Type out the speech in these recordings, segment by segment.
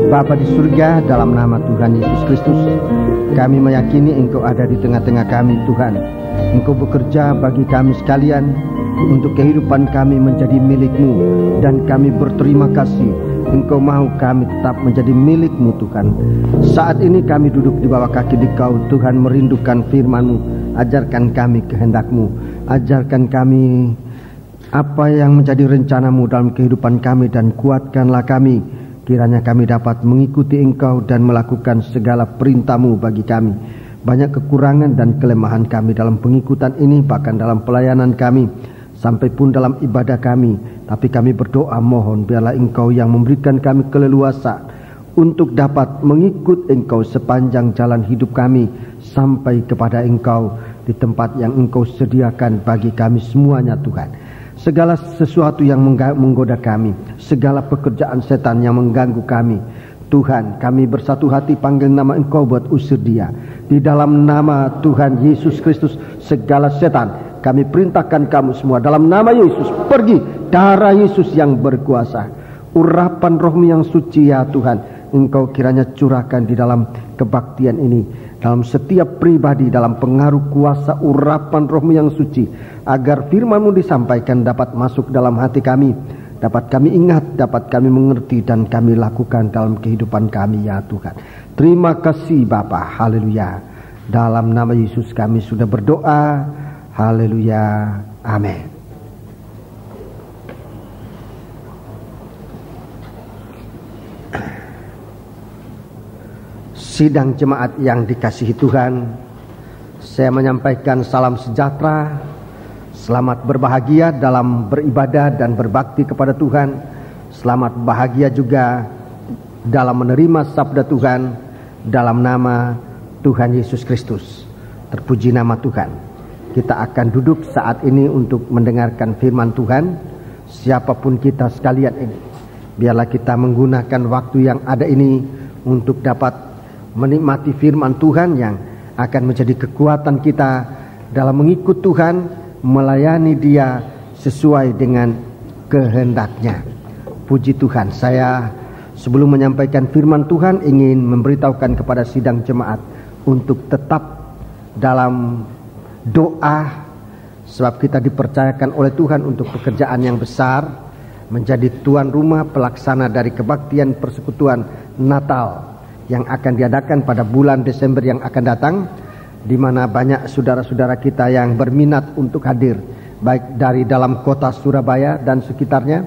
Bapa di surga, dalam nama Tuhan Yesus Kristus, kami meyakini Engkau ada di tengah-tengah kami, Tuhan. Engkau bekerja bagi kami sekalian untuk kehidupan kami menjadi milik-Mu, dan kami berterima kasih Engkau mau kami tetap menjadi milik-Mu, Tuhan. Saat ini kami duduk di bawah kaki Dikau, Tuhan, merindukan firman-Mu. Ajarkan kami kehendak-Mu, ajarkan kami apa yang menjadi rencana-Mu dalam kehidupan kami, dan kuatkanlah kami. Kiranya kami dapat mengikuti Engkau dan melakukan segala perintah-Mu bagi kami. Banyak kekurangan dan kelemahan kami dalam pengikutan ini, bahkan dalam pelayanan kami, sampai pun dalam ibadah kami. Tapi kami berdoa mohon biarlah Engkau yang memberikan kami keleluasaan untuk dapat mengikut Engkau sepanjang jalan hidup kami, sampai kepada Engkau di tempat yang Engkau sediakan bagi kami semuanya, Tuhan. Segala sesuatu yang menggoda kami, segala pekerjaan setan yang mengganggu kami, Tuhan, kami bersatu hati panggil nama Engkau buat usir dia. Di dalam nama Tuhan Yesus Kristus, segala setan kami perintahkan kamu semua dalam nama Yesus, pergi. Darah Yesus yang berkuasa, urapan Roh-Mu yang suci, ya Tuhan, Engkau kiranya curahkan di dalam kebaktian ini, dalam setiap pribadi, dalam pengaruh kuasa urapan Roh-Mu yang suci, agar firman-Mu disampaikan dapat masuk dalam hati kami, dapat kami ingat, dapat kami mengerti, dan kami lakukan dalam kehidupan kami, ya Tuhan. Terima kasih Bapa, haleluya. Dalam nama Yesus kami sudah berdoa, haleluya, amin. Sidang jemaat yang dikasihi Tuhan, saya menyampaikan salam sejahtera, selamat berbahagia dalam beribadah dan berbakti kepada Tuhan. Selamat bahagia juga dalam menerima sabda Tuhan dalam nama Tuhan Yesus Kristus. Terpuji nama Tuhan. Kita akan duduk saat ini untuk mendengarkan firman Tuhan. Siapapun kita sekalian ini, biarlah kita menggunakan waktu yang ada ini untuk dapat menikmati firman Tuhan yang akan menjadi kekuatan kita dalam mengikut Tuhan, melayani Dia sesuai dengan kehendaknya. Puji Tuhan. Saya sebelum menyampaikan firman Tuhan ingin memberitahukan kepada sidang jemaat untuk tetap dalam doa, sebab kita dipercayakan oleh Tuhan untuk pekerjaan yang besar, menjadi tuan rumah pelaksana dari kebaktian persekutuan Natal yang akan diadakan pada bulan Desember yang akan datang, di mana banyak saudara-saudara kita yang berminat untuk hadir, baik dari dalam kota Surabaya dan sekitarnya,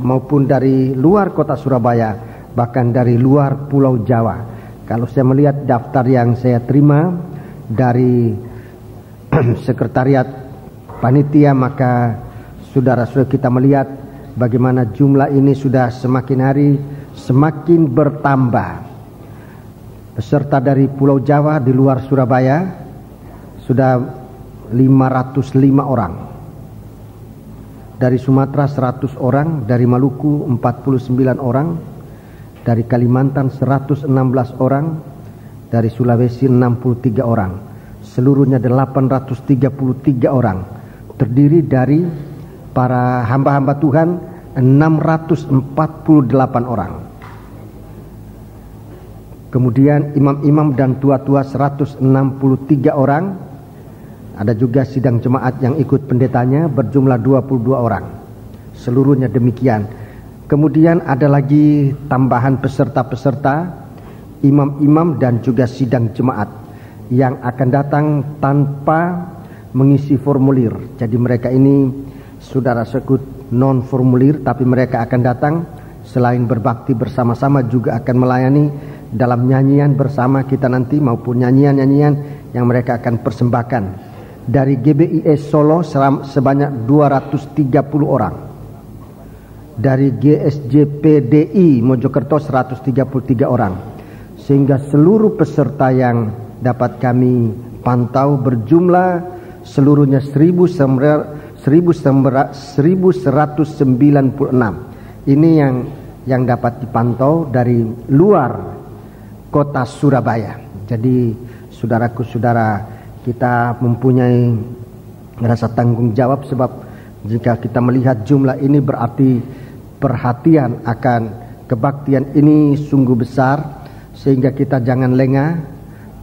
maupun dari luar kota Surabaya, bahkan dari luar Pulau Jawa. Kalau saya melihat daftar yang saya terima dari sekretariat panitia, maka saudara-saudara kita melihat bagaimana jumlah ini sudah semakin hari semakin bertambah. Peserta dari Pulau Jawa di luar Surabaya sudah 505 orang. Dari Sumatera 100 orang, dari Maluku 49 orang, dari Kalimantan 116 orang, dari Sulawesi 63 orang. Seluruhnya 833 orang. Terdiri dari para hamba-hamba Tuhan 648 orang. Kemudian imam-imam dan tua-tua 163 orang. Ada juga sidang jemaat yang ikut pendetanya berjumlah 22 orang. Seluruhnya demikian. Kemudian ada lagi tambahan peserta-peserta, imam-imam dan juga sidang jemaat yang akan datang tanpa mengisi formulir. Jadi mereka ini saudara sekut non formulir, tapi mereka akan datang selain berbakti bersama-sama juga akan melayani dalam nyanyian bersama kita nanti, maupun nyanyian-nyanyian yang mereka akan persembahkan. Dari GBIS Solo sebanyak 230 orang. Dari GSJPDI Mojokerto 133 orang. Sehingga seluruh peserta yang dapat kami pantau berjumlah seluruhnya 1196. Ini yang dapat dipantau dari luar kota Surabaya. Jadi saudaraku, saudara, kita mempunyai rasa tanggung jawab, sebab jika kita melihat jumlah ini berarti perhatian akan kebaktian ini sungguh besar, sehingga kita jangan lengah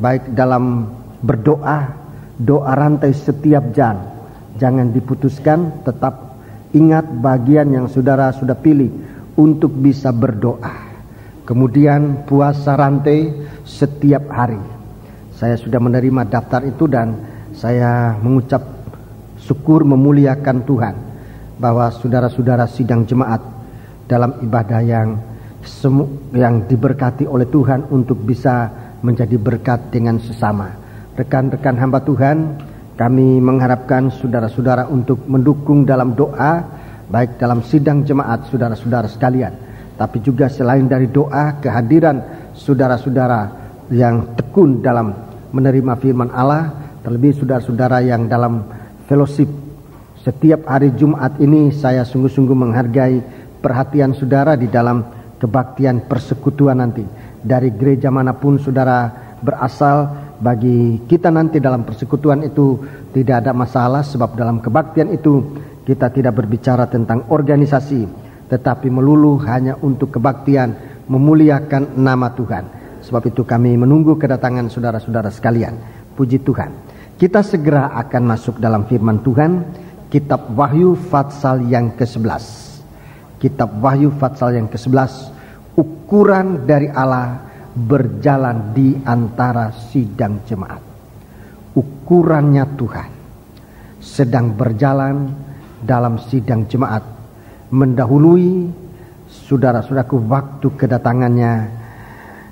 baik dalam berdoa, doa rantai setiap jam jangan diputuskan. Tetap ingat bagian yang saudara sudah pilih untuk bisa berdoa. Kemudian puasa rantai setiap hari. Saya sudah menerima daftar itu dan saya mengucap syukur memuliakan Tuhan bahwa saudara-saudara sidang jemaat dalam ibadah yang diberkati oleh Tuhan untuk bisa menjadi berkat dengan sesama. Rekan-rekan hamba Tuhan, kami mengharapkan saudara-saudara untuk mendukung dalam doa, baik dalam sidang jemaat saudara-saudara sekalian, tapi juga selain dari doa, kehadiran saudara-saudara yang tekun dalam menerima firman Allah, terlebih saudara-saudara yang dalam fellowship setiap hari Jumat ini. Saya sungguh-sungguh menghargai perhatian saudara di dalam kebaktian persekutuan nanti. Dari gereja manapun saudara berasal, bagi kita nanti dalam persekutuan itu tidak ada masalah, sebab dalam kebaktian itu kita tidak berbicara tentang organisasi, tetapi melulu hanya untuk kebaktian memuliakan nama Tuhan. Sebab itu kami menunggu kedatangan saudara-saudara sekalian. Puji Tuhan. Kita segera akan masuk dalam firman Tuhan. Kitab Wahyu Fatsal yang ke-11. Kitab Wahyu Fatsal yang ke-11. Ukuran dari Allah berjalan di antara sidang jemaat. Ukurannya Tuhan sedang berjalan dalam sidang jemaat, mendahului saudara-saudaraku waktu kedatangannya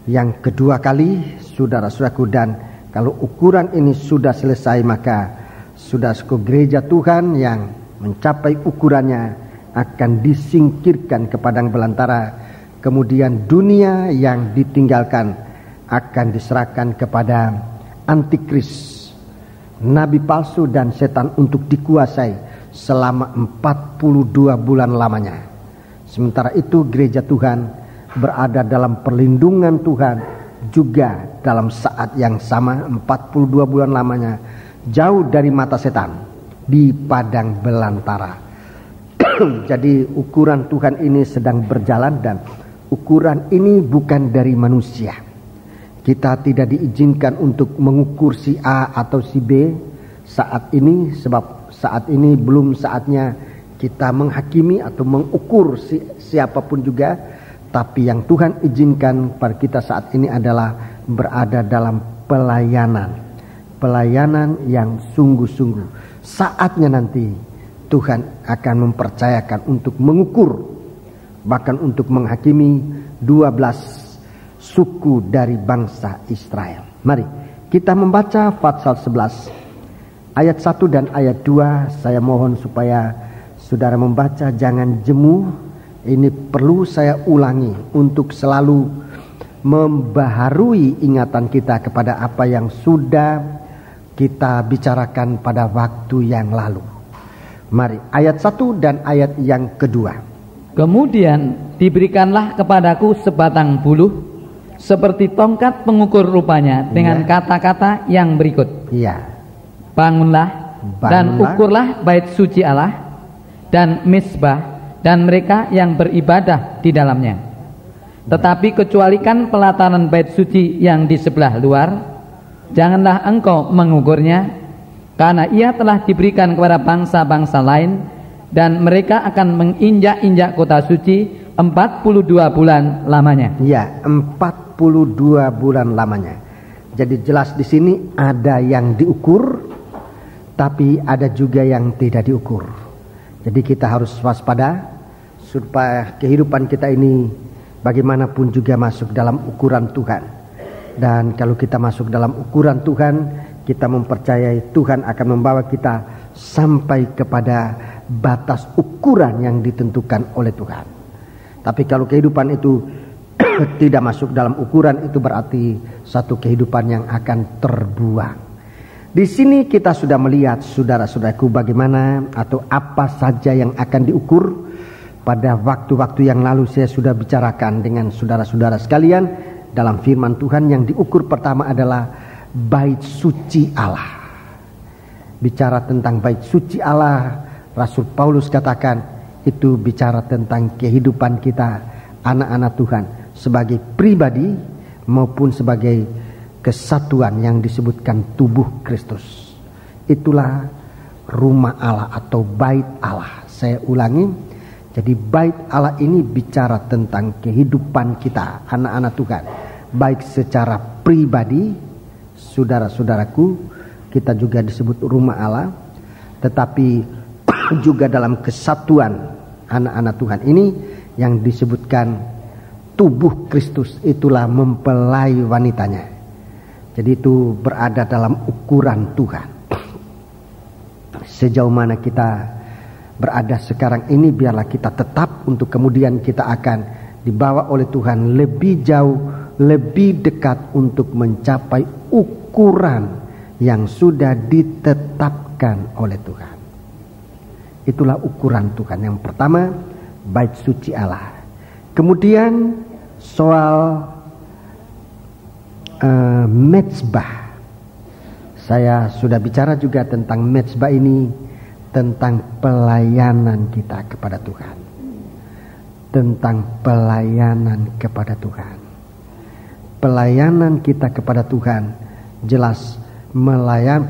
yang kedua kali, saudara-saudaraku. Dan kalau ukuran ini sudah selesai, maka saudara-saudaraku, gereja Tuhan yang mencapai ukurannya akan disingkirkan ke padang belantara. Kemudian dunia yang ditinggalkan akan diserahkan kepada antikris, nabi palsu dan setan untuk dikuasai selama 42 bulan lamanya. Sementara itu gereja Tuhan berada dalam perlindungan Tuhan juga dalam saat yang sama, 42 bulan lamanya, jauh dari mata setan di padang belantara. Jadi ukuran Tuhan ini sedang berjalan, dan ukuran ini bukan dari manusia. Kita tidak diizinkan untuk mengukur si A atau si B saat ini, sebab saat ini belum saatnya kita menghakimi atau mengukur siapapun juga. Tapi yang Tuhan izinkan pada kita saat ini adalah berada dalam pelayanan. Pelayanan yang sungguh-sungguh. Saatnya nanti Tuhan akan mempercayakan untuk mengukur, bahkan untuk menghakimi 12 suku dari bangsa Israel. Mari kita membaca Fatsal 11 ayat 1 dan ayat 2. Saya mohon supaya saudara membaca jangan jemu. Ini perlu saya ulangi untuk selalu membaharui ingatan kita kepada apa yang sudah kita bicarakan pada waktu yang lalu. Mari ayat 1 dan ayat yang kedua. Kemudian diberikanlah kepadaku sebatang buluh seperti tongkat pengukur rupanya, dengan kata-kata yang berikut. Bangunlah dan ukurlah bait suci Allah dan misbah dan mereka yang beribadah di dalamnya. Tetapi kecualikan pelataran bait suci yang di sebelah luar, janganlah engkau mengukurnya, karena ia telah diberikan kepada bangsa-bangsa lain, dan mereka akan menginjak-injak kota suci 42 bulan lamanya. 42 bulan lamanya. Jadi jelas di sini ada yang diukur, tapi ada juga yang tidak diukur. Jadi kita harus waspada supaya kehidupan kita ini bagaimanapun juga masuk dalam ukuran Tuhan. Dan kalau kita masuk dalam ukuran Tuhan, kita mempercayai Tuhan akan membawa kita sampai kepada batas ukuran yang ditentukan oleh Tuhan. Tapi kalau kehidupan itu tidak masuk dalam ukuran, itu berarti satu kehidupan yang akan terbuang. Di sini kita sudah melihat saudara-saudaraku bagaimana atau apa saja yang akan diukur. Pada waktu-waktu yang lalu saya sudah bicarakan dengan saudara-saudara sekalian dalam firman Tuhan. Yang diukur pertama adalah bait suci Allah. Bicara tentang bait suci Allah, Rasul Paulus katakan itu bicara tentang kehidupan kita anak-anak Tuhan sebagai pribadi maupun sebagai kesatuan yang disebutkan tubuh Kristus. Itulah rumah Allah atau bait Allah. Saya ulangi, jadi bait Allah ini bicara tentang kehidupan kita, anak-anak Tuhan, baik secara pribadi, saudara-saudaraku, kita juga disebut rumah Allah, tetapi juga dalam kesatuan anak-anak Tuhan ini yang disebutkan tubuh Kristus, itulah mempelai wanitanya. Jadi itu berada dalam ukuran Tuhan. Sejauh mana kita berada sekarang ini, biarlah kita tetap untuk kemudian kita akan dibawa oleh Tuhan lebih jauh, lebih dekat untuk mencapai ukuran yang sudah ditetapkan oleh Tuhan. Itulah ukuran Tuhan. Yang pertama, bait suci Allah. Kemudian soal mezbah. Saya sudah bicara juga tentang mezbah ini, tentang pelayanan kita kepada Tuhan. Tentang pelayanan kepada Tuhan. Pelayanan kita kepada Tuhan jelas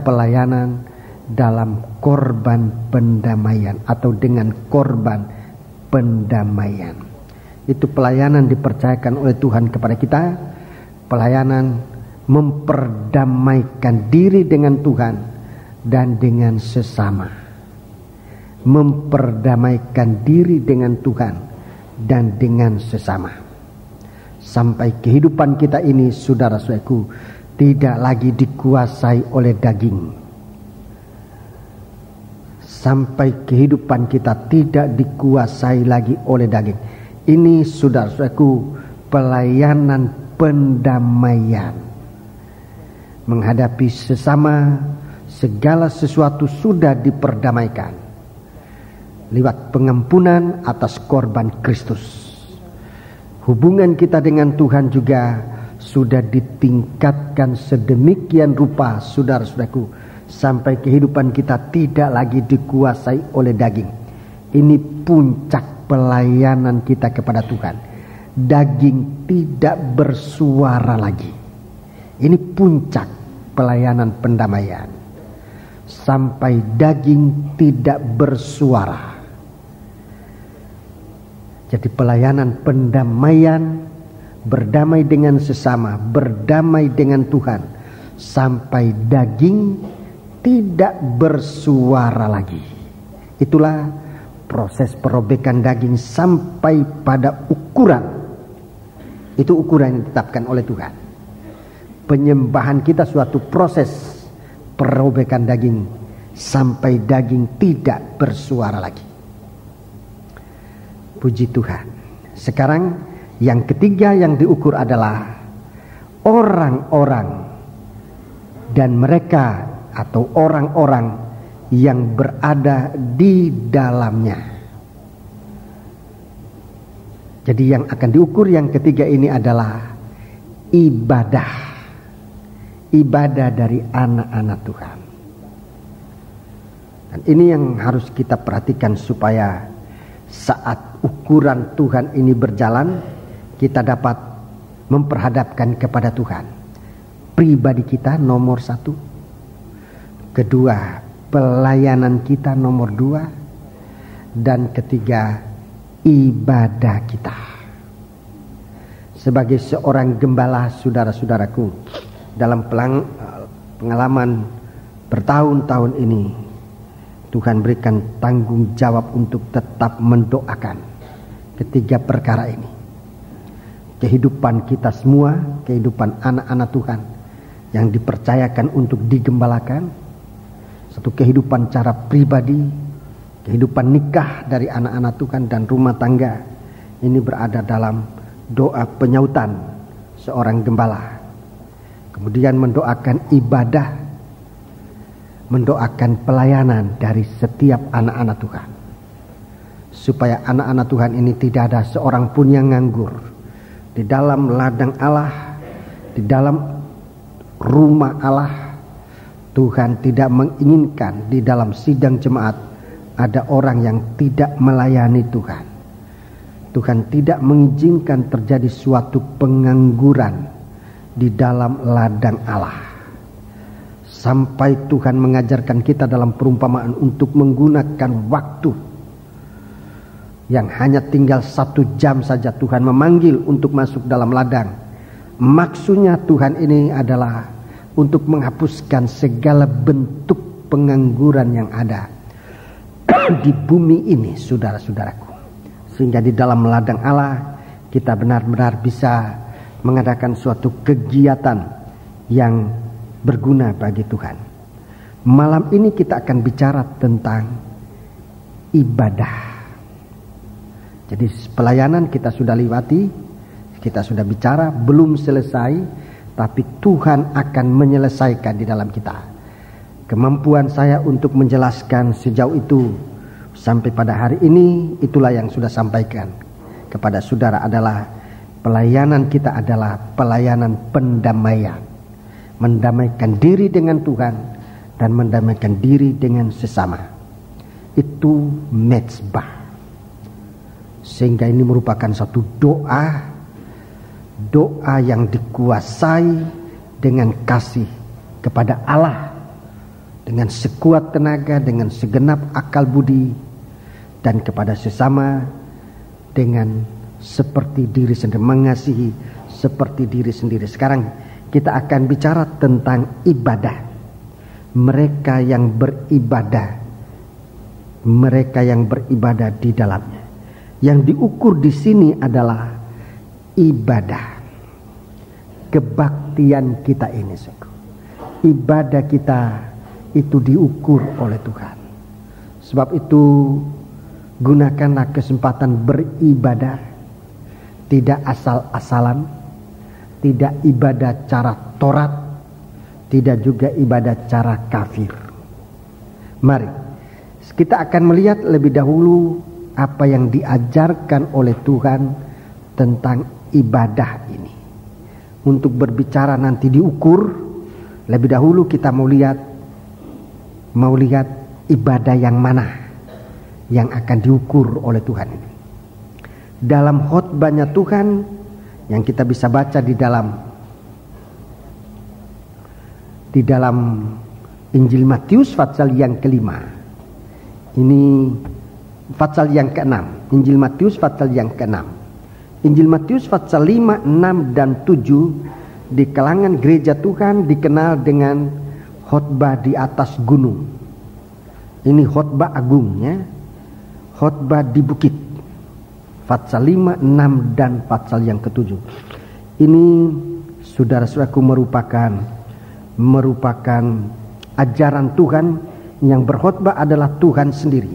pelayanan dalam korban pendamaian atau dengan korban pendamaian. Itu pelayanan dipercayakan oleh Tuhan kepada kita, pelayanan memperdamaikan diri dengan Tuhan dan dengan sesama. Memperdamaikan diri dengan Tuhan dan dengan sesama. Sampai kehidupan kita ini, saudara-saudaraku, tidak lagi dikuasai oleh daging. Sampai kehidupan kita tidak dikuasai lagi oleh daging. Ini, saudara-saudaraku, pelayanan pendamaian. Menghadapi sesama, segala sesuatu sudah diperdamaikan lewat pengampunan atas korban Kristus. Hubungan kita dengan Tuhan juga sudah ditingkatkan sedemikian rupa, saudara-saudaraku, sampai kehidupan kita tidak lagi dikuasai oleh daging. Ini puncak pelayanan kita kepada Tuhan. Daging tidak bersuara lagi. Ini puncak pelayanan pendamaian. Sampai daging tidak bersuara. Jadi pelayanan pendamaian, berdamai dengan sesama, berdamai dengan Tuhan, sampai daging tidak bersuara lagi. Itulah proses perobekan daging sampai pada ukuran. Itu ukuran yang ditetapkan oleh Tuhan. Penyembahan kita suatu proses perobekan daging sampai daging tidak bersuara lagi. Puji Tuhan. Sekarang yang ketiga yang diukur adalah orang-orang dan mereka atau orang-orang yang berada di dalamnya. Jadi yang akan diukur yang ketiga ini adalah ibadah. Ibadah dari anak-anak Tuhan. Dan ini yang harus kita perhatikan supaya saat ukuran Tuhan ini berjalan, kita dapat memperhadapkan kepada Tuhan. Pribadi kita nomor 1. Kedua, pelayanan kita nomor 2. Dan ketiga, ibadah kita. Sebagai seorang gembala, saudara-saudaraku, dalam pengalaman bertahun-tahun ini, Tuhan berikan tanggung jawab untuk tetap mendoakan ketiga perkara ini. Kehidupan kita semua, kehidupan anak-anak Tuhan yang dipercayakan untuk digembalakan, satu kehidupan cara pribadi, kehidupan nikah dari anak-anak Tuhan dan rumah tangga, ini berada dalam doa penyautan seorang gembala. Kemudian mendoakan ibadah, mendoakan pelayanan dari setiap anak-anak Tuhan. Supaya anak-anak Tuhan ini tidak ada seorang pun yang nganggur. Di dalam ladang Allah, di dalam rumah Allah, Tuhan tidak menginginkan di dalam sidang jemaat ada orang yang tidak melayani Tuhan. Tuhan tidak mengizinkan terjadi suatu pengangguran di dalam ladang Allah. Sampai Tuhan mengajarkan kita dalam perumpamaan untuk menggunakan waktu yang hanya tinggal 1 jam saja. Tuhan memanggil untuk masuk dalam ladang. Maksudnya Tuhan ini adalah untuk menghapuskan segala bentuk pengangguran yang ada di bumi ini, saudara-saudaraku. Sehingga di dalam ladang Allah kita benar-benar bisa mengadakan suatu kegiatan yang berguna bagi Tuhan. Malam ini kita akan bicara tentang ibadah. Jadi pelayanan kita sudah lewati, kita sudah bicara, belum selesai, tapi Tuhan akan menyelesaikan di dalam kita. Kemampuan saya untuk menjelaskan sejauh itu sampai pada hari ini, itulah yang sudah sampaikan kepada saudara adalah pelayanan kita adalah pelayanan pendamaian. Mendamaikan diri dengan Tuhan dan mendamaikan diri dengan sesama. Itu mezbah. Sehingga ini merupakan satu doa yang dikuasai dengan kasih kepada Allah, dengan sekuat tenaga, dengan segenap akal budi, dan kepada sesama dengan seperti diri sendiri, mengasihi seperti diri sendiri. Sekarang kita akan bicara tentang ibadah. Mereka yang beribadah di dalamnya. Yang diukur di sini adalah ibadah. Kebaktian kita ini, ibadah kita itu diukur oleh Tuhan. Sebab itu gunakanlah kesempatan beribadah, tidak asal-asalan. Tidak ibadah cara Taurat, tidak juga ibadah cara kafir. Mari kita akan melihat lebih dahulu apa yang diajarkan oleh Tuhan tentang ibadah ini. Untuk berbicara nanti diukur, lebih dahulu kita mau lihat ibadah yang mana yang akan diukur oleh Tuhan ini. Dalam khotbahnya Tuhan yang kita bisa baca di dalam Injil Matius pasal yang ke-5. Ini pasal yang ke-6. Injil Matius pasal yang ke-6. Injil Matius pasal 5, 6 dan 7 di kalangan gereja Tuhan dikenal dengan khotbah di atas gunung. Ini khotbah agungnya, khotbah di bukit. Pasal 5, 6 dan pasal yang ke-7. Ini saudara-saudaraku merupakan ajaran Tuhan. Yang berkhotbah adalah Tuhan sendiri.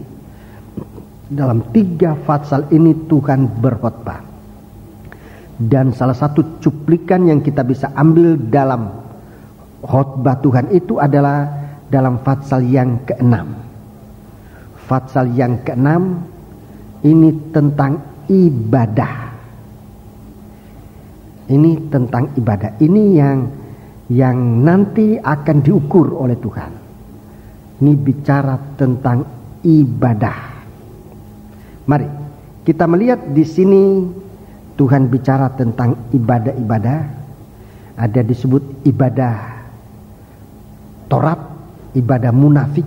Dalam 3 pasal ini Tuhan berkhotbah. Dan salah satu cuplikan yang kita bisa ambil dalam khotbah Tuhan itu adalah dalam pasal yang ke-6. Pasal yang ke-6 ini tentang ibadah. Ini tentang ibadah. Ini yang nanti akan diukur oleh Tuhan. Ini bicara tentang ibadah. Mari kita melihat di sini Tuhan bicara tentang ibadah-ibadah. Ada disebut ibadah Taurat, ibadah munafik.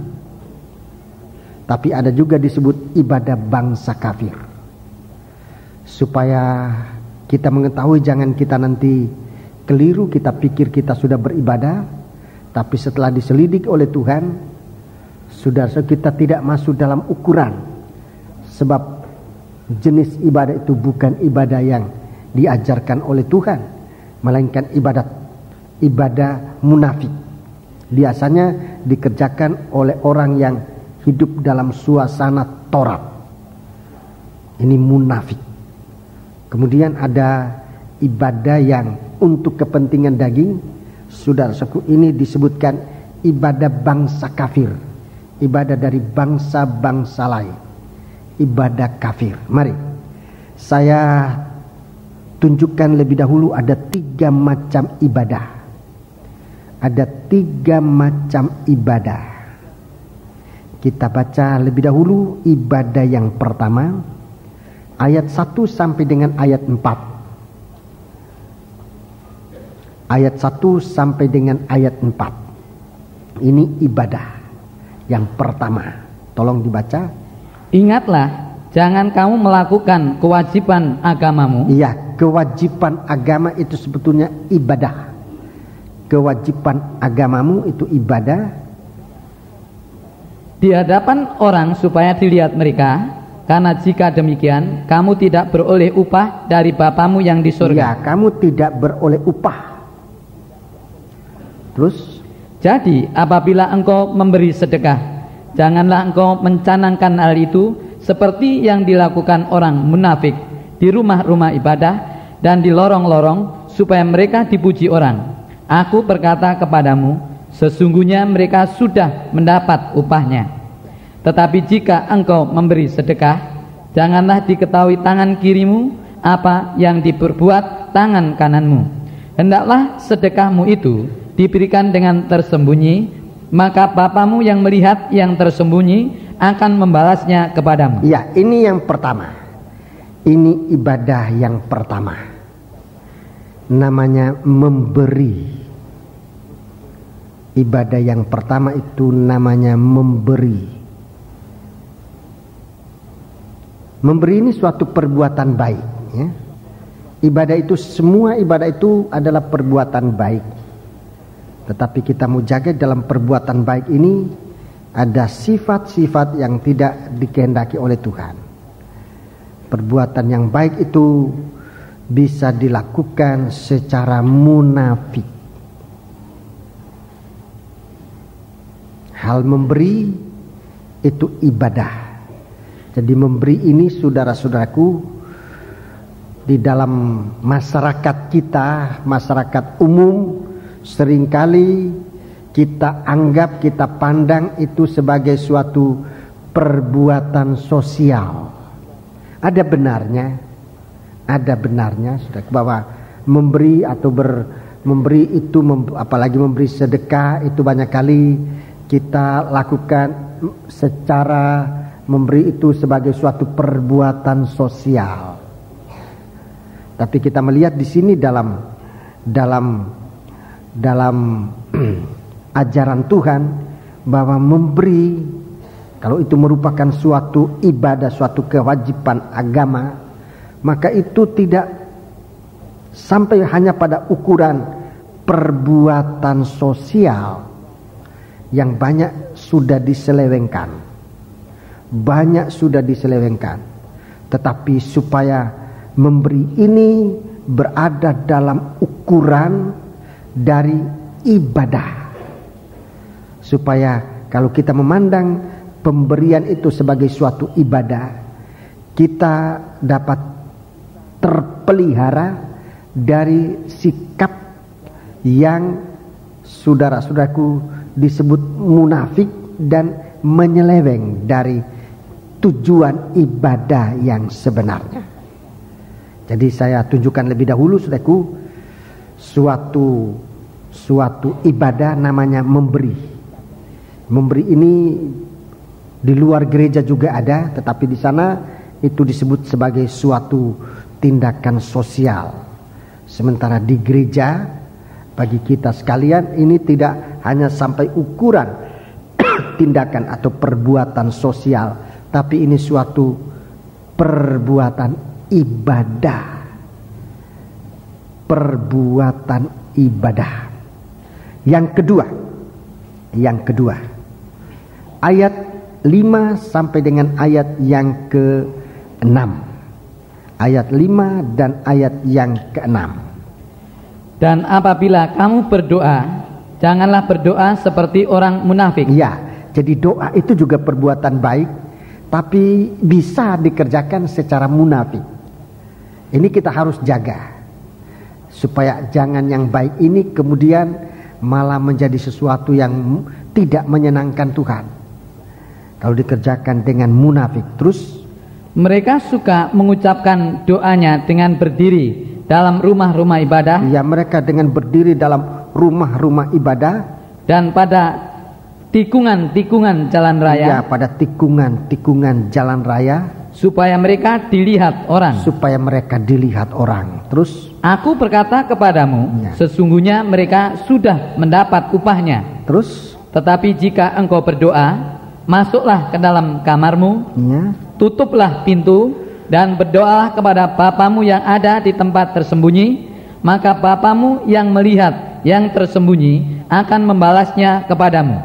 Tapi ada juga disebut ibadah bangsa kafir. Supaya kita mengetahui, jangan kita nanti keliru, kita pikir kita sudah beribadah, tapi setelah diselidik oleh Tuhan, saudara, kita tidak masuk dalam ukuran. Sebab jenis ibadah itu bukan ibadah yang diajarkan oleh Tuhan, melainkan ibadah munafik. Biasanya dikerjakan oleh orang yang hidup dalam suasana Taurat. Ini munafik. Kemudian ada ibadah yang untuk kepentingan daging. Saudara-saudaraku, ini disebutkan ibadah bangsa kafir. Ibadah dari bangsa-bangsa lain. Ibadah kafir. Mari saya tunjukkan lebih dahulu ada 3 macam ibadah. Ada 3 macam ibadah. Kita baca lebih dahulu ibadah yang pertama. ayat 1 sampai dengan ayat 4. Ayat 1 sampai dengan ayat 4. Ini ibadah yang pertama. Tolong dibaca. Ingatlah, jangan kamu melakukan kewajiban agamamu. Iya, kewajiban agama itu sebetulnya ibadah. Kewajiban agamamu itu ibadah. Di hadapan orang supaya dilihat mereka, karena jika demikian kamu tidak beroleh upah dari Bapamu yang di surga. Iya, kamu tidak beroleh upah. Terus? Jadi apabila engkau memberi sedekah, janganlah engkau mencanangkan hal itu seperti yang dilakukan orang munafik di rumah-rumah ibadah dan di lorong-lorong supaya mereka dipuji orang. Aku berkata kepadamu, sesungguhnya mereka sudah mendapat upahnya. Tetapi jika engkau memberi sedekah, janganlah diketahui tangan kirimu apa yang diperbuat tangan kananmu. Hendaklah sedekahmu itu diberikan dengan tersembunyi, maka Bapamu yang melihat yang tersembunyi akan membalasnya kepadamu. Ya, ini yang pertama. Ini ibadah yang pertama. Namanya memberi. Ibadah yang pertama itu namanya memberi. Memberi ini suatu perbuatan baik, ya. Ibadah itu, semua ibadah itu adalah perbuatan baik. Tetapi kita mau jaga dalam perbuatan baik ini ada sifat-sifat yang tidak dikehendaki oleh Tuhan. Perbuatan yang baik itu bisa dilakukan secara munafik. Hal memberi itu ibadah. Jadi memberi ini, saudara-saudaraku, di dalam masyarakat kita, masyarakat umum, seringkali kita anggap, kita pandang itu sebagai suatu perbuatan sosial. Ada benarnya, saudara, bahwa memberi atau memberi itu, apalagi memberi sedekah itu banyak kali kita lakukan secara memberi itu sebagai suatu perbuatan sosial. Tapi kita melihat di sini dalam ajaran Tuhan bahwa memberi, kalau itu merupakan suatu ibadah, suatu kewajiban agama, maka itu tidak sampai hanya pada ukuran perbuatan sosial yang banyak sudah diselewengkan. Tetapi supaya memberi ini berada dalam ukuran dari ibadah, supaya kalau kita memandang pemberian itu sebagai suatu ibadah, kita dapat terpelihara dari sikap yang saudara-saudaraku disebut munafik dan menyeleweng dari tujuan ibadah yang sebenarnya. Jadi saya tunjukkan lebih dahulu, saudaraku, suatu ibadah namanya memberi. Memberi ini di luar gereja juga ada, tetapi di sana itu disebut sebagai suatu tindakan sosial. Sementara di gereja, bagi kita sekalian, ini tidak hanya sampai ukuran tindakan atau perbuatan sosial, tapi ini suatu perbuatan ibadah. Perbuatan ibadah. Yang kedua, ayat 5 sampai dengan ayat yang ke-6. Ayat 5 dan ayat yang ke-6. Dan apabila kamu berdoa, janganlah berdoa seperti orang munafik. Ya, jadi doa itu juga perbuatan baik, tapi bisa dikerjakan secara munafik. Ini kita harus jaga, supaya jangan yang baik ini kemudian malah menjadi sesuatu yang tidak menyenangkan Tuhan kalau dikerjakan dengan munafik. Terus mereka suka mengucapkan doanya dengan berdiri dalam rumah-rumah ibadah. Ya, mereka dengan berdiri dalam rumah-rumah ibadah dan pada tikungan-tikungan jalan raya. Ya, pada tikungan-tikungan jalan raya. supaya mereka dilihat orang. Supaya mereka dilihat orang. Terus? Aku berkata kepadamu, sesungguhnya mereka sudah mendapat upahnya. Terus? Tetapi jika engkau berdoa, masuklah ke dalam kamarmu, tutuplah pintu, dan berdoalah kepada Bapamu yang ada di tempat tersembunyi. Maka Bapamu yang melihat yang tersembunyi akan membalasnya kepadamu.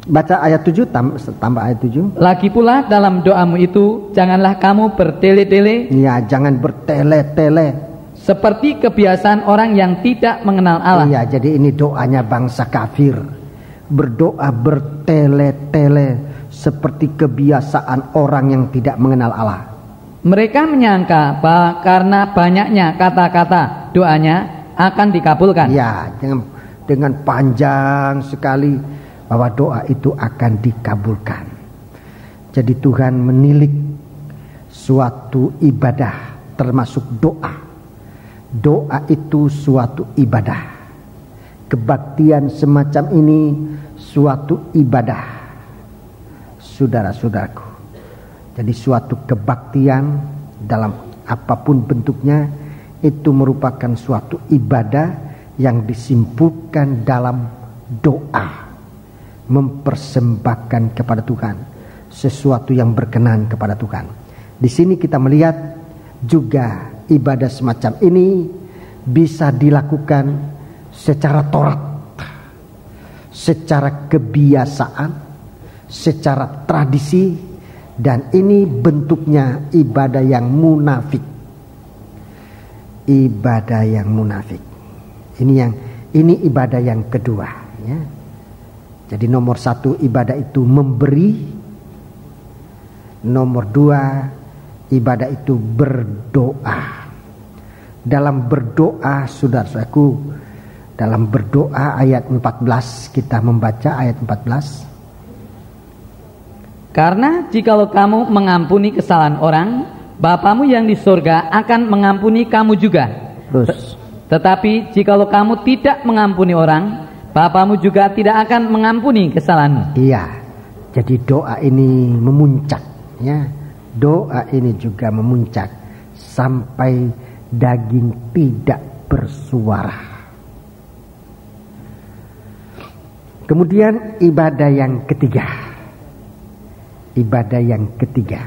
Baca ayat 7, tambah ayat 7. Lagi pula dalam doamu itu, janganlah kamu bertele-tele. Ya, jangan bertele-tele. Seperti kebiasaan orang yang tidak mengenal Allah. Iya, jadi ini doanya bangsa kafir. Berdoa bertele-tele seperti kebiasaan orang yang tidak mengenal Allah. Mereka menyangka bahwa karena banyaknya kata-kata doanya akan dikabulkan. Ya, dengan panjang sekali bahwa doa itu akan dikabulkan. Jadi Tuhan menilik suatu ibadah termasuk doa. Doa itu suatu ibadah. Kebaktian semacam ini suatu ibadah, saudara-saudaraku. Jadi suatu kebaktian dalam apapun bentuknya itu merupakan suatu ibadah yang disimpulkan dalam doa. Mempersembahkan kepada Tuhan sesuatu yang berkenan kepada Tuhan. Di sini kita melihat juga ibadah semacam ini bisa dilakukan secara Taurat, secara kebiasaan, secara tradisi, dan ini bentuknya ibadah yang munafik. Ibadah yang munafik. Ini ibadah yang kedua, ya. Jadi nomor 1 ibadah itu memberi. Nomor 2 ibadah itu berdoa. Dalam berdoa, saudara-saudaraku, dalam berdoa ayat 14, kita membaca ayat 14. Karena jikalau kamu mengampuni kesalahan orang, Bapamu yang di surga akan mengampuni kamu juga. Terus. Tetapi jikalau kamu tidak mengampuni orang, Bapamu juga tidak akan mengampuni kesalahanmu. Iya, jadi doa ini memuncak, ya. Doa ini juga memuncak sampai daging tidak bersuara. Kemudian ibadah yang ketiga. Ibadah yang ketiga.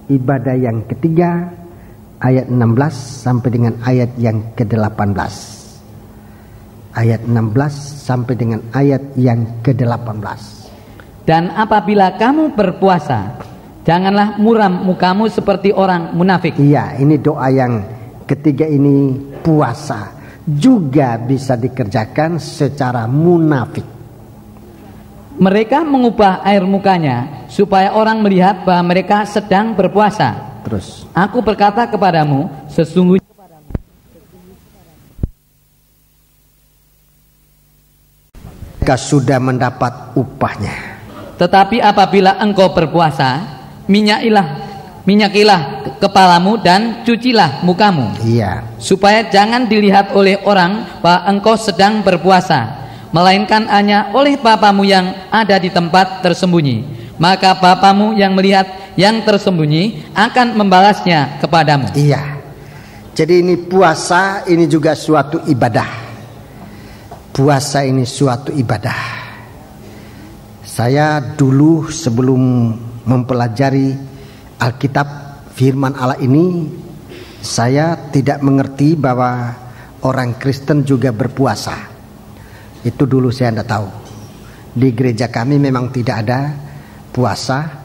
Ibadah yang ketiga ayat 16 sampai dengan ayat yang ke-18. Ayat 16 sampai dengan ayat yang ke-18. Dan apabila kamu berpuasa, janganlah muram mukamu seperti orang munafik. Iya, ini doa yang ketiga ini, puasa juga bisa dikerjakan secara munafik. Mereka mengubah air mukanya supaya orang melihat bahwa mereka sedang berpuasa. Terus. Aku berkata kepadamu, sesungguhnya mereka sudah mendapat upahnya. Tetapi apabila engkau berpuasa, minyakilah kepalamu dan cucilah mukamu. Iya. Supaya jangan dilihat oleh orang bahwa engkau sedang berpuasa, melainkan hanya oleh Bapamu yang ada di tempat tersembunyi. Maka Bapamu yang melihat yang tersembunyi akan membalasnya kepadamu. Iya. Jadi ini puasa, ini juga suatu ibadah. Puasa ini suatu ibadah. Saya dulu sebelum mempelajari Alkitab firman Allah ini, saya tidak mengerti bahwa orang Kristen juga berpuasa. Itu dulu saya tidak tahu. Di gereja kami memang tidak ada puasa.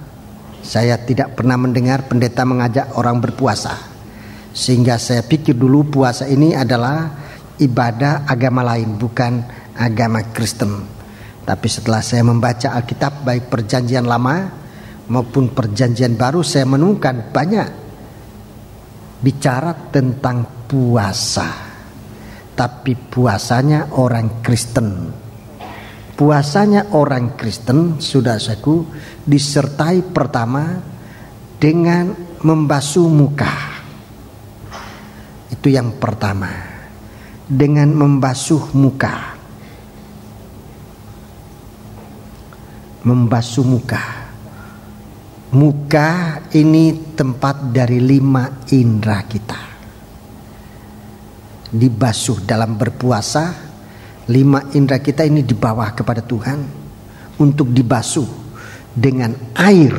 Saya tidak pernah mendengar pendeta mengajak orang berpuasa. Sehingga saya pikir dulu puasa ini adalah ibadah agama lain, bukan agama Kristen. Tapi setelah saya membaca Alkitab baik perjanjian lama maupun perjanjian baru, saya menemukan banyak bicara tentang puasa. Tapi puasanya orang Kristen. Puasanya orang Kristen, saudaraku, disertai pertama dengan membasuh muka. Itu yang pertama. Dengan membasuh muka. Membasuh muka. Muka ini tempat dari 5 indera kita. Dibasuh dalam berpuasa, 5 indera kita ini dibawa kepada Tuhan untuk dibasuh dengan air.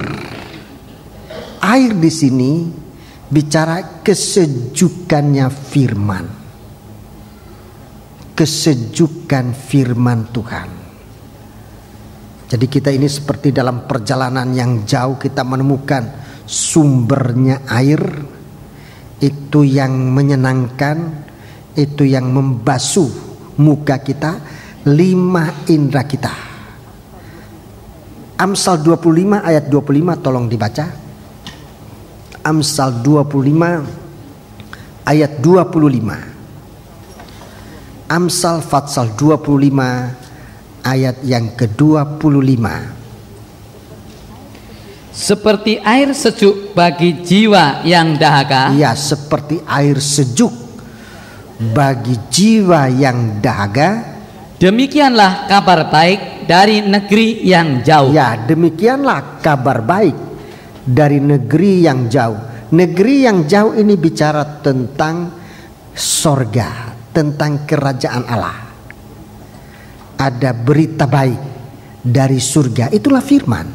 Air di sini bicara kesejukannya firman. Kesejukan firman Tuhan. Jadi kita ini seperti dalam perjalanan yang jauh, kita menemukan sumbernya air. Itu yang menyenangkan, itu yang membasuh muka kita, 5 indera kita. Amsal 25 ayat 25 tolong dibaca. Amsal 25 ayat 25. Amsal Fatsal 25 ayat yang ke-25. Seperti air sejuk bagi jiwa yang dahaga. Ya, seperti air sejuk bagi jiwa yang dahaga. Demikianlah kabar baik dari negeri yang jauh. Ya, demikianlah kabar baik dari negeri yang jauh. Negeri yang jauh ini bicara tentang sorga, tentang kerajaan Allah. Ada berita baik dari surga, itulah firman.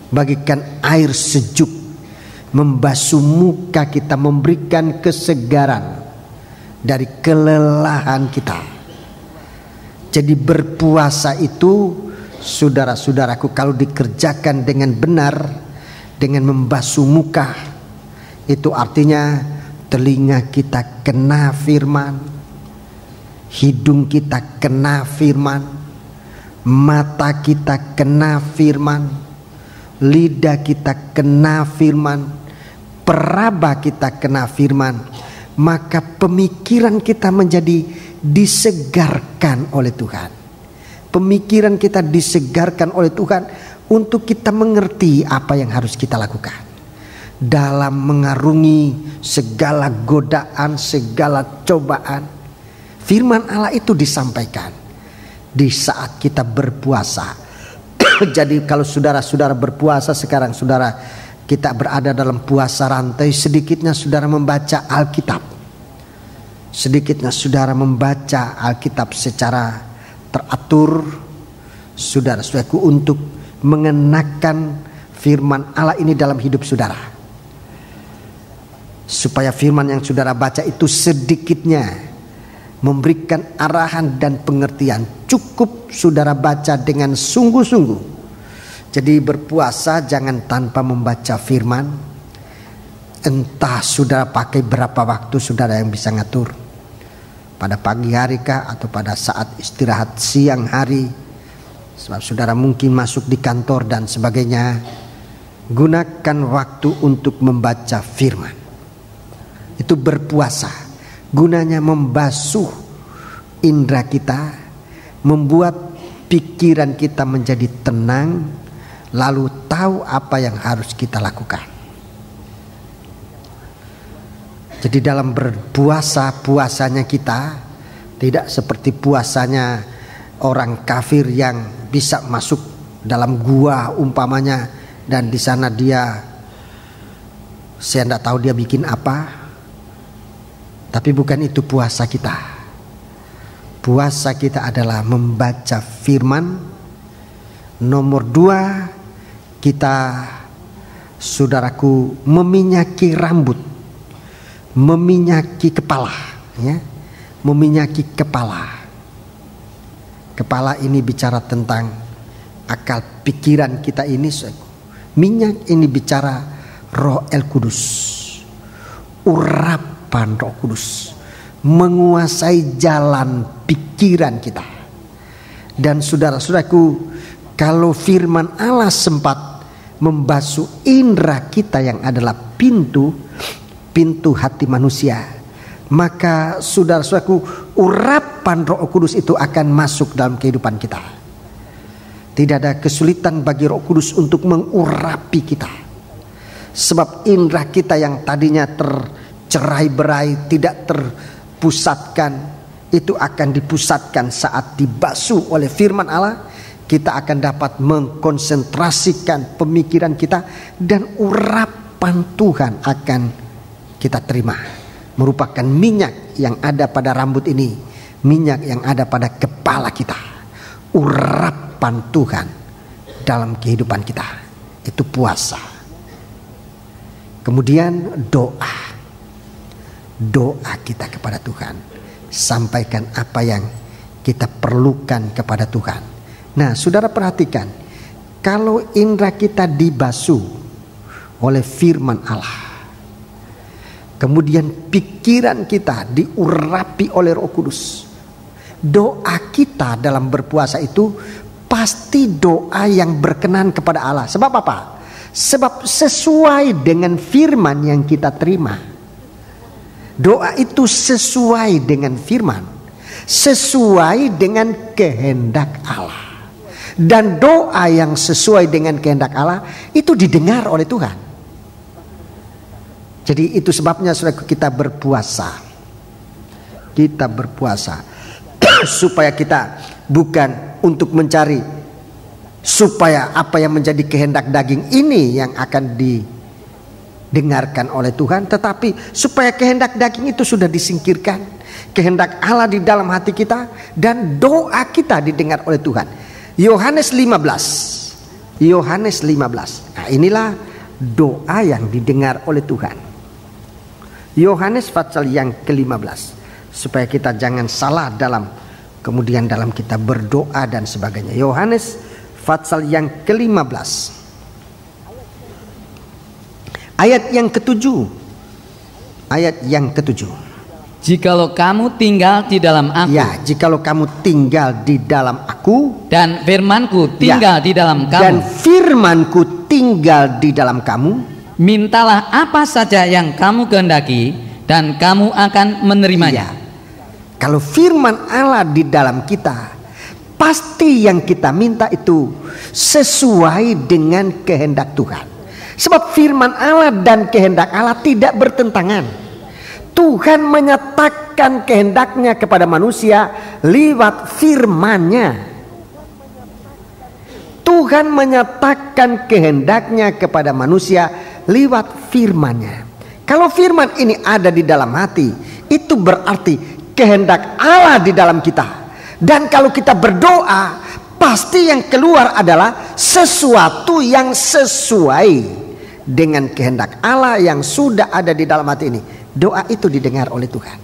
Bagikan air sejuk, membasuh muka kita, memberikan kesegaran dari kelelahan kita. Jadi berpuasa itu, saudara-saudaraku, kalau dikerjakan dengan benar, dengan membasuh muka, itu artinya telinga kita kena firman, hidung kita kena firman, mata kita kena firman, lidah kita kena firman, peraba kita kena firman. Maka pemikiran kita menjadi disegarkan oleh Tuhan. Pemikiran kita disegarkan oleh Tuhan untuk kita mengerti apa yang harus kita lakukan dalam mengarungi segala godaan, segala cobaan. Firman Allah itu disampaikan di saat kita berpuasa. Jadi kalau saudara-saudara berpuasa sekarang, saudara kita berada dalam puasa rantai, sedikitnya saudara membaca Alkitab. Sedikitnya saudara membaca Alkitab secara teratur, saudara-saudaraku, untuk mengenakan firman Allah ini dalam hidup saudara. Supaya firman yang saudara baca itu sedikitnya memberikan arahan dan pengertian. Cukup saudara baca dengan sungguh-sungguh. Jadi berpuasa jangan tanpa membaca firman. Entah saudara pakai berapa waktu saudara yang bisa ngatur. Pada pagi hari kah, atau pada saat istirahat siang hari. Sebab saudara mungkin masuk di kantor dan sebagainya. Gunakan waktu untuk membaca firman. Itu berpuasa. Gunanya membasuh indera kita, membuat pikiran kita menjadi tenang, lalu tahu apa yang harus kita lakukan. Jadi dalam berpuasa, puasanya kita tidak seperti puasanya orang kafir yang bisa masuk dalam gua umpamanya, dan di sana dia, saya tidak tahu dia bikin apa. Tapi bukan itu puasa kita. Puasa kita adalah membaca firman. Nomor 2, kita, saudaraku, meminyaki rambut, meminyaki kepala, ya, meminyaki kepala. Kepala ini bicara tentang akal pikiran kita ini. Minyak ini bicara Roh El Kudus, urapan Roh Kudus menguasai jalan pikiran kita. Dan saudara-saudaraku, kalau firman Allah sempat membasuh indera kita yang adalah pintu hati manusia, maka saudara-saudaraku, urapan Roh Kudus itu akan masuk dalam kehidupan kita. Tidak ada kesulitan bagi Roh Kudus untuk mengurapi kita. Sebab indera kita yang tadinya tercerai-berai, tidak terpusatkan, itu akan dipusatkan saat dibasuh oleh firman Allah. kita akan dapat mengkonsentrasikan pemikiran kita, dan urapan Tuhan akan kita terima. Merupakan minyak yang ada pada rambut ini, minyak yang ada pada kepala kita. Urapan Tuhan dalam kehidupan kita, itu puasa. Kemudian doa kita kepada Tuhan, sampaikan apa yang kita perlukan kepada Tuhan. Nah, saudara perhatikan, kalau indera kita dibasuh oleh firman Allah, kemudian pikiran kita diurapi oleh Roh Kudus, doa kita dalam berpuasa itu pasti doa yang berkenan kepada Allah. Sebab apa? Sebab sesuai dengan firman yang kita terima. Doa itu sesuai dengan firman, sesuai dengan kehendak Allah. Dan doa yang sesuai dengan kehendak Allah itu didengar oleh Tuhan. Jadi itu sebabnya saudara, kita berpuasa. Kita berpuasa supaya kita bukan untuk mencari supaya apa yang menjadi kehendak daging ini yang akan didengarkan oleh Tuhan, tetapi supaya kehendak daging itu sudah disingkirkan, kehendak Allah di dalam hati kita, dan doa kita didengar oleh Tuhan. Yohanes 15. Nah, inilah doa yang didengar oleh Tuhan. Yohanes pasal yang ke-15, supaya kita jangan salah dalam kita berdoa dan sebagainya. Yohanes pasal yang ke-15 ayat yang ke-7. Jikalau kamu tinggal di dalam aku. Ya, jikalau kamu tinggal di dalam aku, dan firmanku tinggal di dalam kamu. Dan firmanku tinggal di dalam kamu. Mintalah apa saja yang kamu kehendaki, dan kamu akan menerimanya. Ya. Kalau firman Allah di dalam kita, pasti yang kita minta itu sesuai dengan kehendak Tuhan. Sebab firman Allah dan kehendak Allah tidak bertentangan. Tuhan menyatakan kehendaknya kepada manusia lewat firman-Nya. Tuhan menyatakan kehendaknya kepada manusia lewat firman-Nya. Kalau firman ini ada di dalam hati, itu berarti kehendak Allah di dalam kita. Dan kalau kita berdoa, pasti yang keluar adalah sesuatu yang sesuai dengan kehendak Allah yang sudah ada di dalam hati ini. Doa itu didengar oleh Tuhan.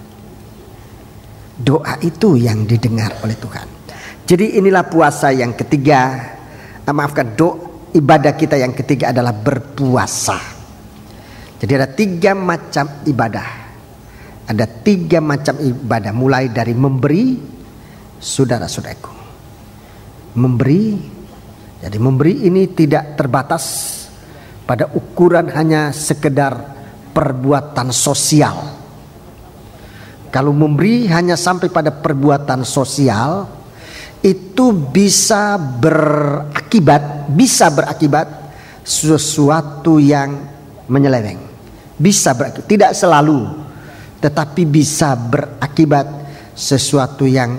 Doa itu yang didengar oleh Tuhan. Jadi inilah puasa yang ketiga. Ibadah kita yang ketiga adalah berpuasa. Jadi ada 3 macam ibadah. Ada 3 macam ibadah, mulai dari memberi, saudara-saudaraku. Memberi. Jadi memberi ini tidak terbatas pada ukuran hanya sekedar perbuatan sosial. Kalau memberi hanya sampai pada perbuatan sosial, itu bisa berakibat sesuatu yang menyeleweng. Bisa berakibat, tidak selalu, tetapi bisa berakibat sesuatu yang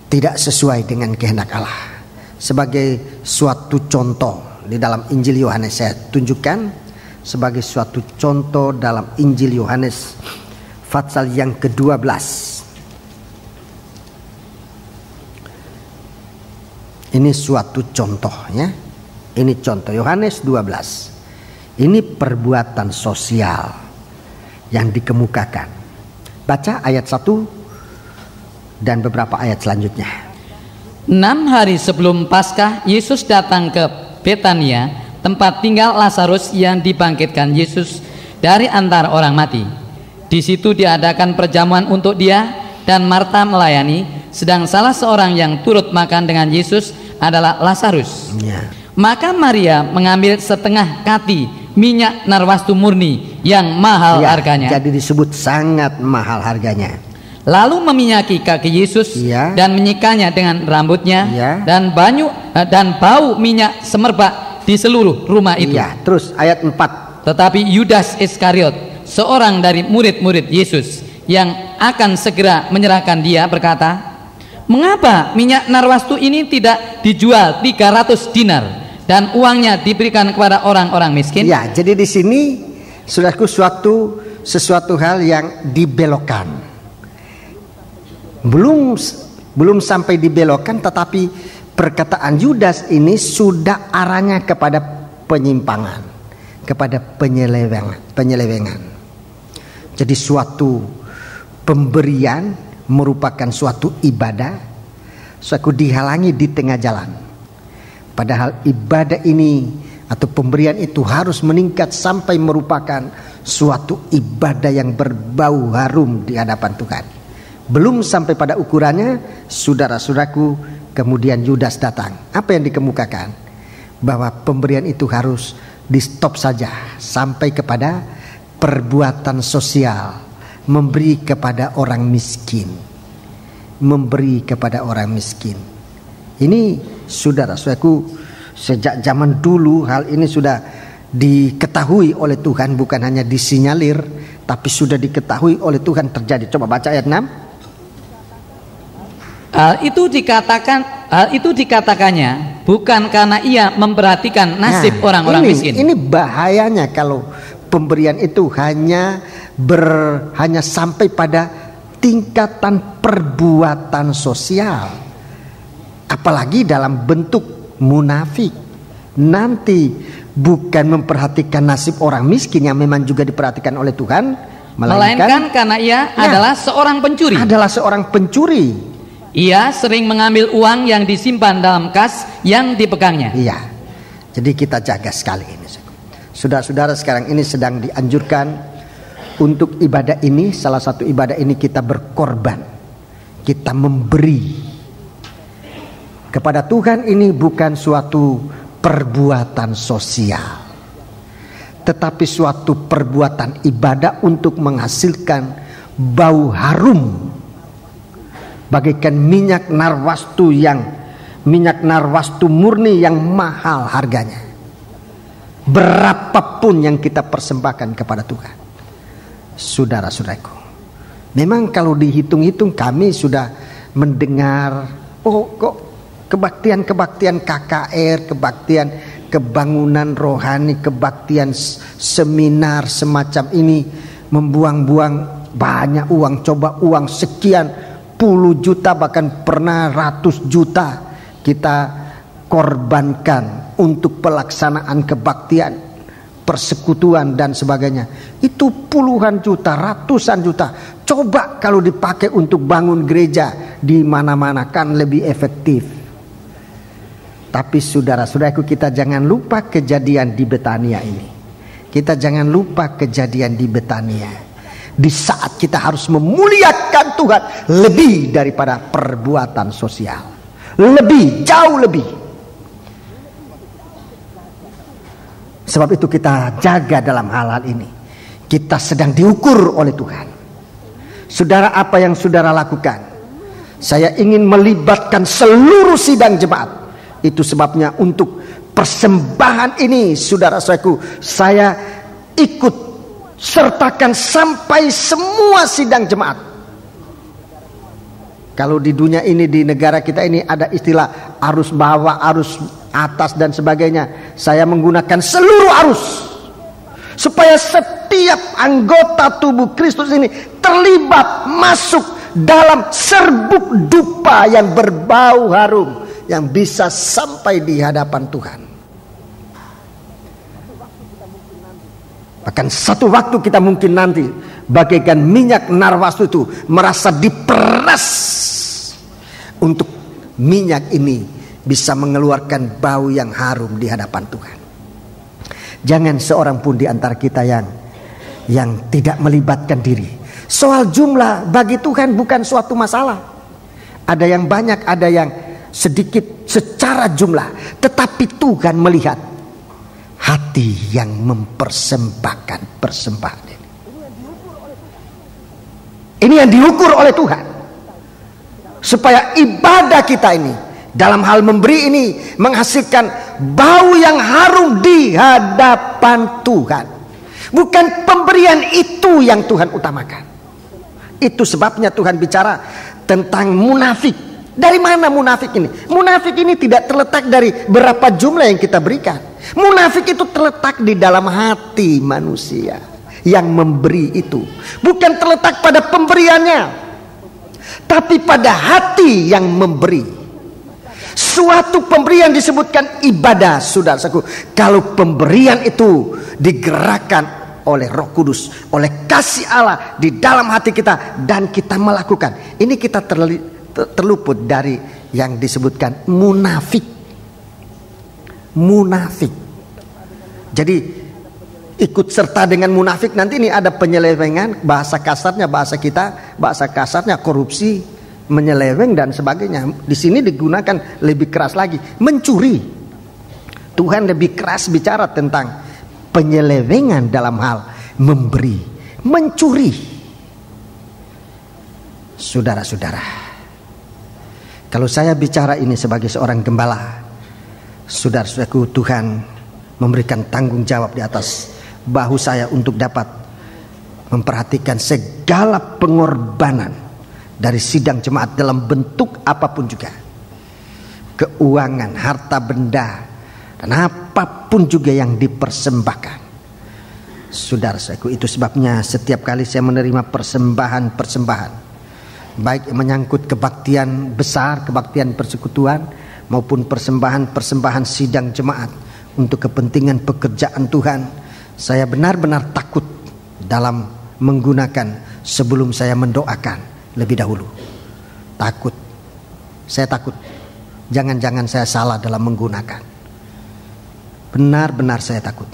tidak sesuai dengan kehendak Allah. Sebagai suatu contoh di dalam Injil Yohanes, saya tunjukkan sebagai suatu contoh dalam Injil Yohanes pasal yang ke-12. Ini suatu contoh ya. Ini contoh Yohanes 12. Ini perbuatan sosial yang dikemukakan. Baca ayat 1 dan beberapa ayat selanjutnya. 6 hari sebelum Paskah, Yesus datang ke Betania, tempat tinggal Lazarus yang dibangkitkan Yesus dari antara orang mati. Di situ diadakan perjamuan untuk dia, dan Marta melayani, sedang salah seorang yang turut makan dengan Yesus adalah Lazarus. Ya. Maka Maria mengambil setengah kati minyak narwastu murni yang mahal harganya. Jadi disebut sangat mahal harganya. Lalu meminyaki kaki Yesus dan menyikanya dengan rambutnya, dan bau minyak semerbak di seluruh rumah itu. Iya, terus ayat 4. Tetapi Yudas Iskariot, seorang dari murid-murid Yesus yang akan segera menyerahkan dia, berkata, mengapa minyak narwastu ini tidak dijual 300 dinar dan uangnya diberikan kepada orang-orang miskin? Ya, jadi di sini saudaraku sesuatu hal yang dibelokkan. Belum sampai dibelokkan, tetapi perkataan Yudas ini sudah arahnya kepada penyimpangan, kepada penyelewengan. Jadi suatu pemberian merupakan suatu ibadah, suatu dihalangi di tengah jalan. Padahal ibadah ini atau pemberian itu harus meningkat sampai merupakan suatu ibadah yang berbau harum di hadapan Tuhan. Belum sampai pada ukurannya, saudara-saudaraku, kemudian Yudas datang. Apa yang dikemukakan? Bahwa pemberian itu harus di stop saja sampai kepada perbuatan sosial, memberi kepada orang miskin. Memberi kepada orang miskin. Ini saudara-saudaraku, sejak zaman dulu hal ini sudah diketahui oleh Tuhan, bukan hanya disinyalir, tapi sudah diketahui oleh Tuhan terjadi. Coba baca ayat 6. Hal itu dikatakannya bukan karena ia memperhatikan nasib orang-orang miskin. Ini bahayanya kalau pemberian itu hanya sampai pada tingkatan perbuatan sosial, apalagi dalam bentuk munafik. Nanti bukan memperhatikan nasib orang miskin yang memang juga diperhatikan oleh Tuhan, melainkan karena ia adalah seorang pencuri. Ia sering mengambil uang yang disimpan dalam kas yang dipegangnya. Iya. Jadi kita jaga sekali ini. Saudara-saudara, sekarang ini sedang dianjurkan untuk ibadah ini, salah satu ibadah ini kita berkorban. Kita memberi. Kepada Tuhan ini bukan suatu perbuatan sosial, tetapi suatu perbuatan ibadah untuk menghasilkan bau harum. Bagaikan minyak narwastu murni yang mahal harganya. Berapapun yang kita persembahkan kepada Tuhan. Saudara-saudaraku, memang kalau dihitung-hitung kami sudah mendengar, kok kebaktian KKR, kebaktian kebangunan rohani, kebaktian seminar semacam ini membuang-buang banyak uang, coba uang sekian puluh juta, bahkan pernah ratus juta kita korbankan untuk pelaksanaan kebaktian, persekutuan dan sebagainya. Itu puluhan juta, ratusan juta. Coba kalau dipakai untuk bangun gereja di mana-mana, kan lebih efektif. Tapi saudara-saudaraku, kita jangan lupa kejadian di Betania ini. Kita jangan lupa kejadian di Betania. Di saat kita harus memuliakan Tuhan lebih daripada perbuatan sosial, jauh lebih. Sebab itu kita jaga dalam hal-hal ini. Kita sedang diukur oleh Tuhan. Saudara, apa yang saudara lakukan? Saya ingin melibatkan seluruh sidang jemaat. Itu sebabnya untuk persembahan ini, saudara-saudaraku, saya ikut sertakan sampai semua sidang jemaat. Kalau di dunia ini, di negara kita ini ada istilah arus bawah, arus atas dan sebagainya. Saya menggunakan seluruh arus supaya setiap anggota tubuh Kristus ini terlibat masuk dalam serbuk dupa yang berbau harum yang bisa sampai di hadapan Tuhan. Bahkan satu waktu kita mungkin nanti bagaikan minyak narwastu itu merasa diperas untuk minyak ini bisa mengeluarkan bau yang harum di hadapan Tuhan. Jangan seorang pun di antara kita yang tidak melibatkan diri. Soal jumlah bagi Tuhan bukan suatu masalah. Ada yang banyak, ada yang sedikit secara jumlah, tetapi Tuhan melihat hati yang mempersembahkan persembahan ini. Ini yang diukur oleh Tuhan, supaya ibadah kita ini dalam hal memberi ini menghasilkan bau yang harum di hadapan Tuhan. Bukan pemberian itu yang Tuhan utamakan. Itu sebabnya Tuhan bicara tentang munafik. Dari mana munafik ini? Munafik ini tidak terletak dari berapa jumlah yang kita berikan. Munafik itu terletak di dalam hati manusia yang memberi itu. Bukan terletak pada pemberiannya, tapi pada hati yang memberi. Suatu pemberian disebutkan ibadah, saudaraku. Kalau pemberian itu digerakkan oleh Roh Kudus, oleh kasih Allah di dalam hati kita, dan kita melakukan, ini kita terluput dari yang disebutkan munafik. Munafik. Jadi ikut serta dengan munafik, nanti ini ada penyelewengan, bahasa kasarnya, bahasa kasarnya korupsi, menyeleweng dan sebagainya. Di sini digunakan lebih keras lagi, mencuri. Tuhan lebih keras bicara tentang penyelewengan dalam hal memberi, mencuri. Saudara-saudara, kalau saya bicara ini sebagai seorang gembala, saudara-saudaraku, Tuhan memberikan tanggung jawab di atas bahu saya untuk dapat memperhatikan segala pengorbanan dari sidang jemaat dalam bentuk apapun juga. Keuangan, harta benda, dan apapun juga yang dipersembahkan. Saudara-saudaraku, itu sebabnya setiap kali saya menerima persembahan, baik yang menyangkut kebaktian besar, kebaktian persekutuan, maupun persembahan sidang jemaat untuk kepentingan pekerjaan Tuhan, saya benar-benar takut dalam menggunakan sebelum saya mendoakan lebih dahulu. Takut. Saya takut jangan-jangan saya salah dalam menggunakan. Benar-benar saya takut.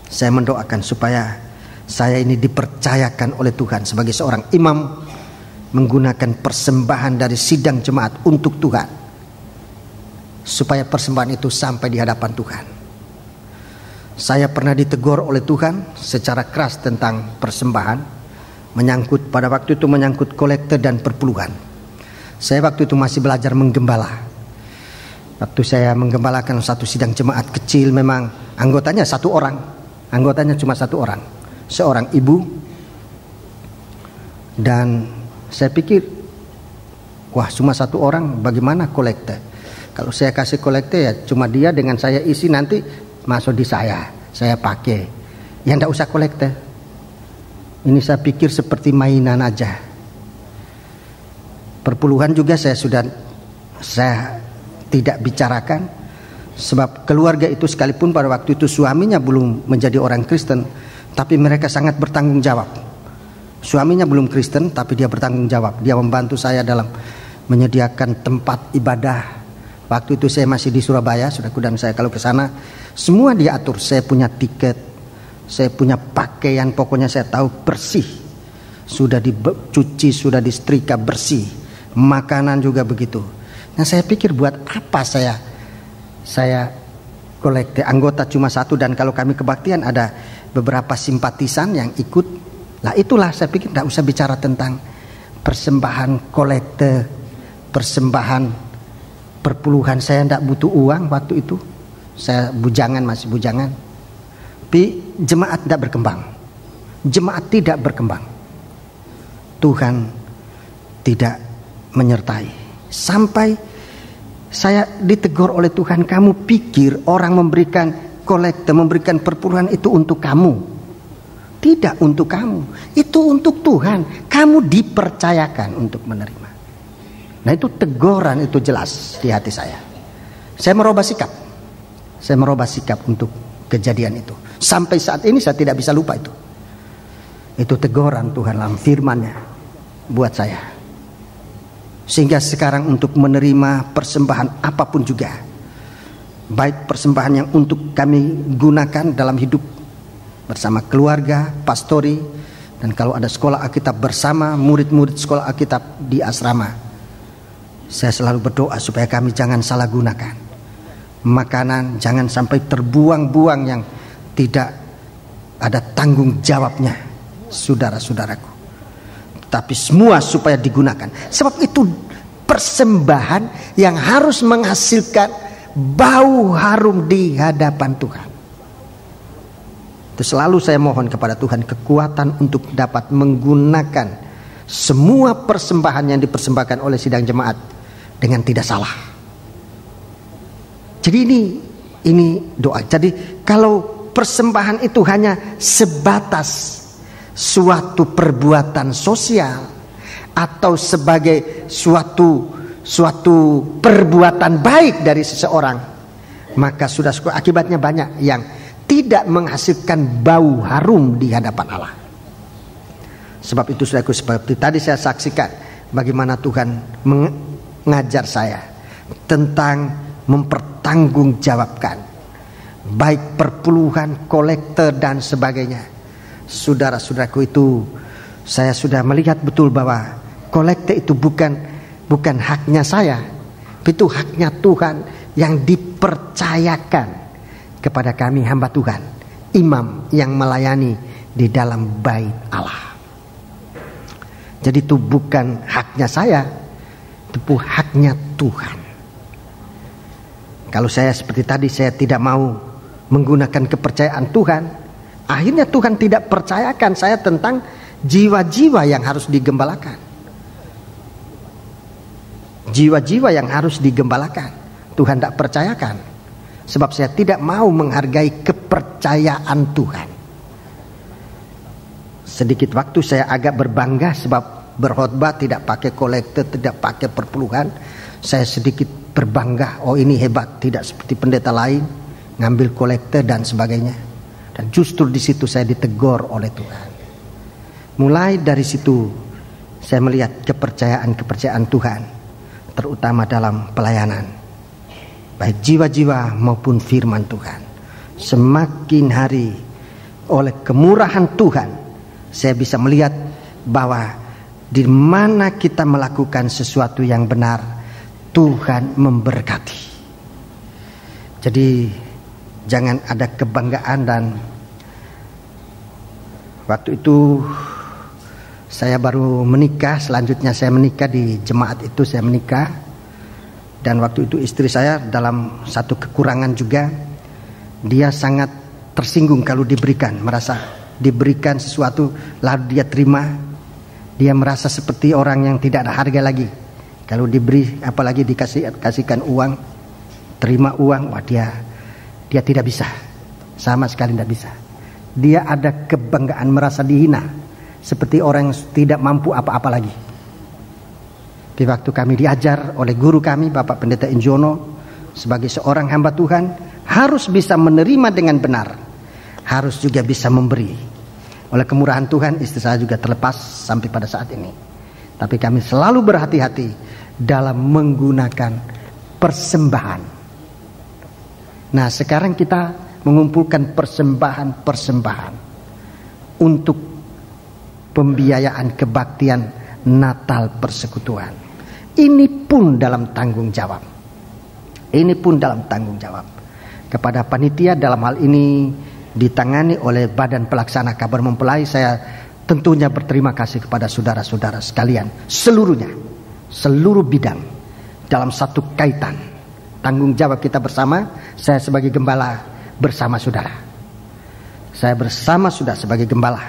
Saya mendoakan supaya saya ini dipercayakan oleh Tuhan sebagai seorang imam menggunakan persembahan dari sidang jemaat untuk Tuhan, supaya persembahan itu sampai di hadapan Tuhan. Saya pernah ditegur oleh Tuhan secara keras tentang persembahan, menyangkut pada waktu itu menyangkut kolekte dan perpuluhan. Saya waktu itu masih belajar menggembala. Waktu saya menggembalakan satu sidang jemaat kecil, memang anggotanya satu orang, anggotanya cuma satu orang, seorang ibu. Dan saya pikir, wah cuma satu orang, bagaimana kolekte? Kalau saya kasih kolekte ya cuma dia dengan saya isi, nanti masuk di saya pakai. Ya enggak usah kolekte. Ini saya pikir seperti mainan aja. Perpuluhan juga saya tidak bicarakan, sebab keluarga itu sekalipun pada waktu itu suaminya belum menjadi orang Kristen, tapi mereka sangat bertanggung jawab. Suaminya belum Kristen, tapi dia bertanggung jawab. Dia membantu saya dalam menyediakan tempat ibadah. Waktu itu saya masih di Surabaya, saudaraku, dan saya kalau ke sana semua diatur. Saya punya tiket, saya punya pakaian, pokoknya saya tahu bersih, sudah dicuci, sudah disetrika bersih. Makanan juga begitu. Nah saya pikir buat apa saya kolekte, anggota cuma satu, dan kalau kami kebaktian ada beberapa simpatisan yang ikut. Nah itulah saya pikir tidak usah bicara tentang persembahan kolekte, persembahan perpuluhan. Saya tidak butuh uang waktu itu, saya masih bujangan. Tapi jemaat tidak berkembang, jemaat tidak berkembang, Tuhan tidak menyertai. Sampai saya ditegur oleh Tuhan, kamu pikir orang memberikan kolekte, memberikan perpuluhan itu untuk kamu? Tidak untuk kamu, itu untuk Tuhan. Kamu dipercayakan untuk menerima. Nah itu teguran, itu jelas di hati saya. Saya merubah sikap untuk kejadian itu. Sampai saat ini saya tidak bisa lupa itu. Itu teguran Tuhan dalam firman-Nya buat saya. Sehingga sekarang untuk menerima persembahan apapun juga, baik persembahan yang untuk kami gunakan dalam hidup bersama keluarga, pastori, dan kalau ada sekolah Alkitab bersama murid-murid sekolah Alkitab di asrama, saya selalu berdoa supaya kami jangan salah gunakan makanan, jangan sampai terbuang-buang yang tidak ada tanggung jawabnya, saudara-saudaraku. Tapi semua supaya digunakan. Sebab itu persembahan yang harus menghasilkan bau harum di hadapan Tuhan. Itu selalu saya mohon kepada Tuhan kekuatan untuk dapat menggunakan semua persembahan yang dipersembahkan oleh sidang jemaat dengan tidak salah. Jadi ini doa. Jadi kalau persembahan itu hanya sebatas suatu perbuatan sosial atau sebagai suatu perbuatan baik dari seseorang, maka sudah akibatnya banyak yang tidak menghasilkan bau harum di hadapan Allah. Sebab itu saudaraku, seperti tadi saya saksikan bagaimana Tuhan mengajar saya tentang mempertanggungjawabkan baik perpuluhan, kolektor dan sebagainya. Saudara-saudaraku, itu saya sudah melihat betul bahwa kolektor itu bukan haknya saya, itu haknya Tuhan yang dipercayakan kepada kami hamba Tuhan, imam yang melayani di dalam bait Allah. Jadi itu bukan haknya saya, itu haknya Tuhan. Kalau saya seperti tadi, saya tidak mau menggunakan kepercayaan Tuhan, akhirnya Tuhan tidak percayakan saya tentang jiwa-jiwa yang harus digembalakan. Jiwa-jiwa yang harus digembalakan Tuhan tidak percayakan, sebab saya tidak mau menghargai kepercayaan Tuhan. Sedikit waktu saya agak berbangga sebab berkhotbah tidak pakai kolektor, tidak pakai perpuluhan. Saya sedikit berbangga, oh ini hebat, tidak seperti pendeta lain ngambil kolektor dan sebagainya. Dan justru di situ saya ditegur oleh Tuhan. Mulai dari situ saya melihat kepercayaan Tuhan, terutama dalam pelayanan, baik jiwa-jiwa maupun firman Tuhan. Semakin hari oleh kemurahan Tuhan, saya bisa melihat bahwa di mana kita melakukan sesuatu yang benar, Tuhan memberkati. Jadi jangan ada kebanggaan. Dan waktu itu saya baru menikah, selanjutnya saya menikah di jemaat itu, saya menikah. Dan waktu itu istri saya dalam satu kekurangan juga, dia sangat tersinggung kalau merasa diberikan sesuatu lalu dia terima. Dia merasa seperti orang yang tidak ada harga lagi. Kalau diberi, apalagi dikasihkan uang, terima uang, wah dia tidak bisa, sama sekali tidak bisa. Dia ada kebanggaan, merasa dihina, seperti orang yang tidak mampu apa-apa lagi. Di waktu kami diajar oleh guru kami, Bapak Pendeta Injono, sebagai seorang hamba Tuhan harus bisa menerima dengan benar, harus juga bisa memberi. Oleh kemurahan Tuhan, istri saya juga terlepas sampai pada saat ini. Tapi kami selalu berhati-hati dalam menggunakan persembahan. Nah, sekarang kita mengumpulkan persembahan untuk pembiayaan kebaktian Natal Persekutuan. Ini pun dalam tanggung jawab. Kepada panitia dalam hal ini ditangani oleh Badan Pelaksana Kabar Mempelai, saya tentunya berterima kasih kepada saudara-saudara sekalian seluruhnya, seluruh bidang dalam satu kaitan. Tanggung jawab kita bersama. Saya sebagai gembala bersama saudara. Saya bersama sudah sebagai gembala.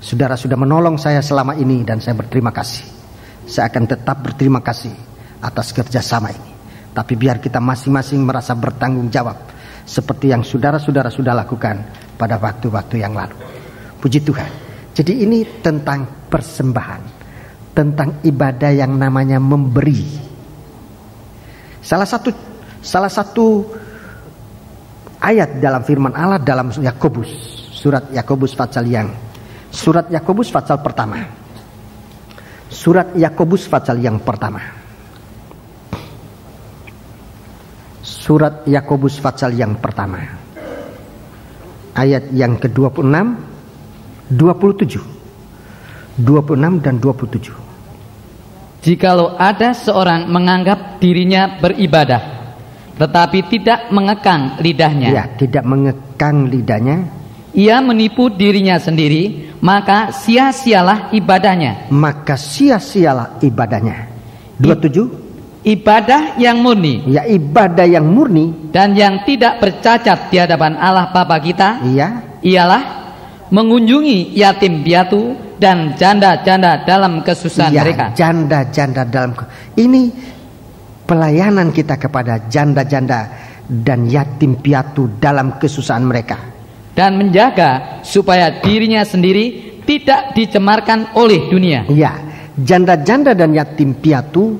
Saudara sudah menolong saya selama ini dan saya berterima kasih. Saya akan tetap berterima kasih atas kerjasama ini. Tapi biar kita masing-masing merasa bertanggung jawab seperti yang saudara-saudara sudah lakukan pada waktu-waktu yang lalu. Puji Tuhan. Jadi ini tentang persembahan, tentang ibadah yang namanya memberi. Salah satu ayat dalam firman Allah dalam Yakobus, surat Yakobus pasal pertama. Surat Yakobus pasal yang pertama. Surat Yakobus pasal yang pertama, ayat yang ke-26, 27, 26 dan 27. Jikalau ada seorang menganggap dirinya beribadah, tetapi tidak mengekang lidahnya, ya, tidak mengekang lidahnya, ia menipu dirinya sendiri, maka sia-sialah ibadahnya. 27. Ibadah yang murni, ya, ibadah yang murni dan yang tidak bercacat di hadapan Allah Bapa kita, iya, ialah mengunjungi yatim piatu dan janda-janda dalam kesusahan mereka. Janda-janda dalam ini pelayanan kita kepada janda-janda dan yatim piatu dalam kesusahan mereka. Dan menjaga supaya dirinya sendiri tidak dicemarkan oleh dunia. Iya, janda-janda dan yatim piatu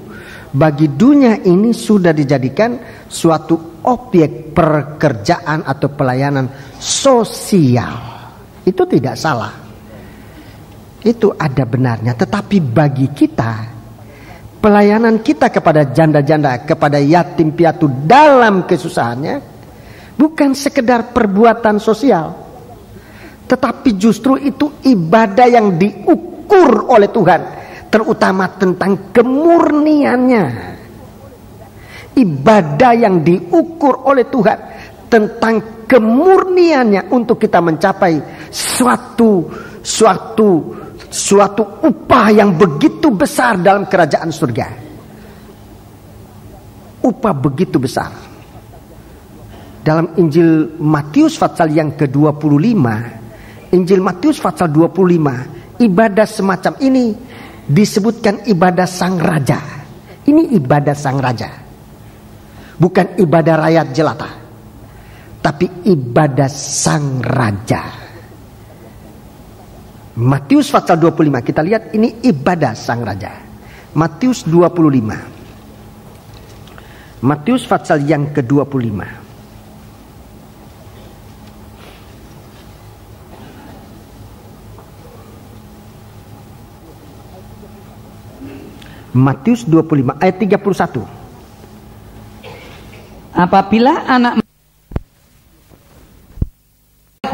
bagi dunia ini sudah dijadikan suatu objek pekerjaan atau pelayanan sosial. Itu tidak salah. Itu ada benarnya. Tetapi bagi kita, pelayanan kita kepada janda-janda, kepada yatim piatu dalam kesusahannya bukan sekedar perbuatan sosial, tetapi justru itu ibadah yang diukur oleh Tuhan, terutama tentang kemurniannya. Ibadah yang diukur oleh Tuhan tentang kemurniannya untuk kita mencapai suatu upah yang begitu besar dalam kerajaan surga. Upah begitu besar. Dalam Injil Matius pasal yang ke-25, Injil Matius pasal 25, ibadah semacam ini disebutkan ibadah sang raja. Ini ibadah sang raja. Bukan ibadah rakyat jelata, tapi ibadah sang raja. Matius pasal 25, kita lihat ini ibadah sang raja. Matius 25. Matius pasal yang ke-25. Matius 25 ayat 31. Apabila anak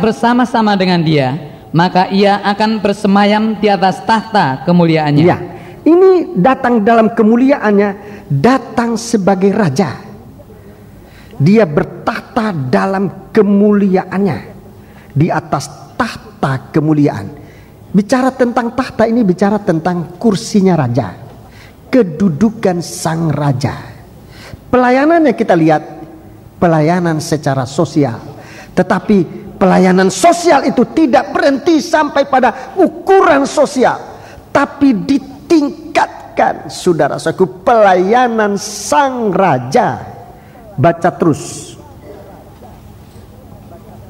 bersama-sama dengan dia, maka ia akan bersemayam di atas tahta kemuliaannya. Ya, ini datang dalam kemuliaannya, datang sebagai raja. Dia bertahta dalam kemuliaannya di atas tahta kemuliaan. Bicara tentang tahta ini bicara tentang kursinya raja, kedudukan sang raja. Pelayanannya kita lihat pelayanan secara sosial, tetapi pelayanan sosial itu tidak berhenti sampai pada ukuran sosial, tapi ditingkatkan, saudara-saudaraku, pelayanan sang raja. Baca terus.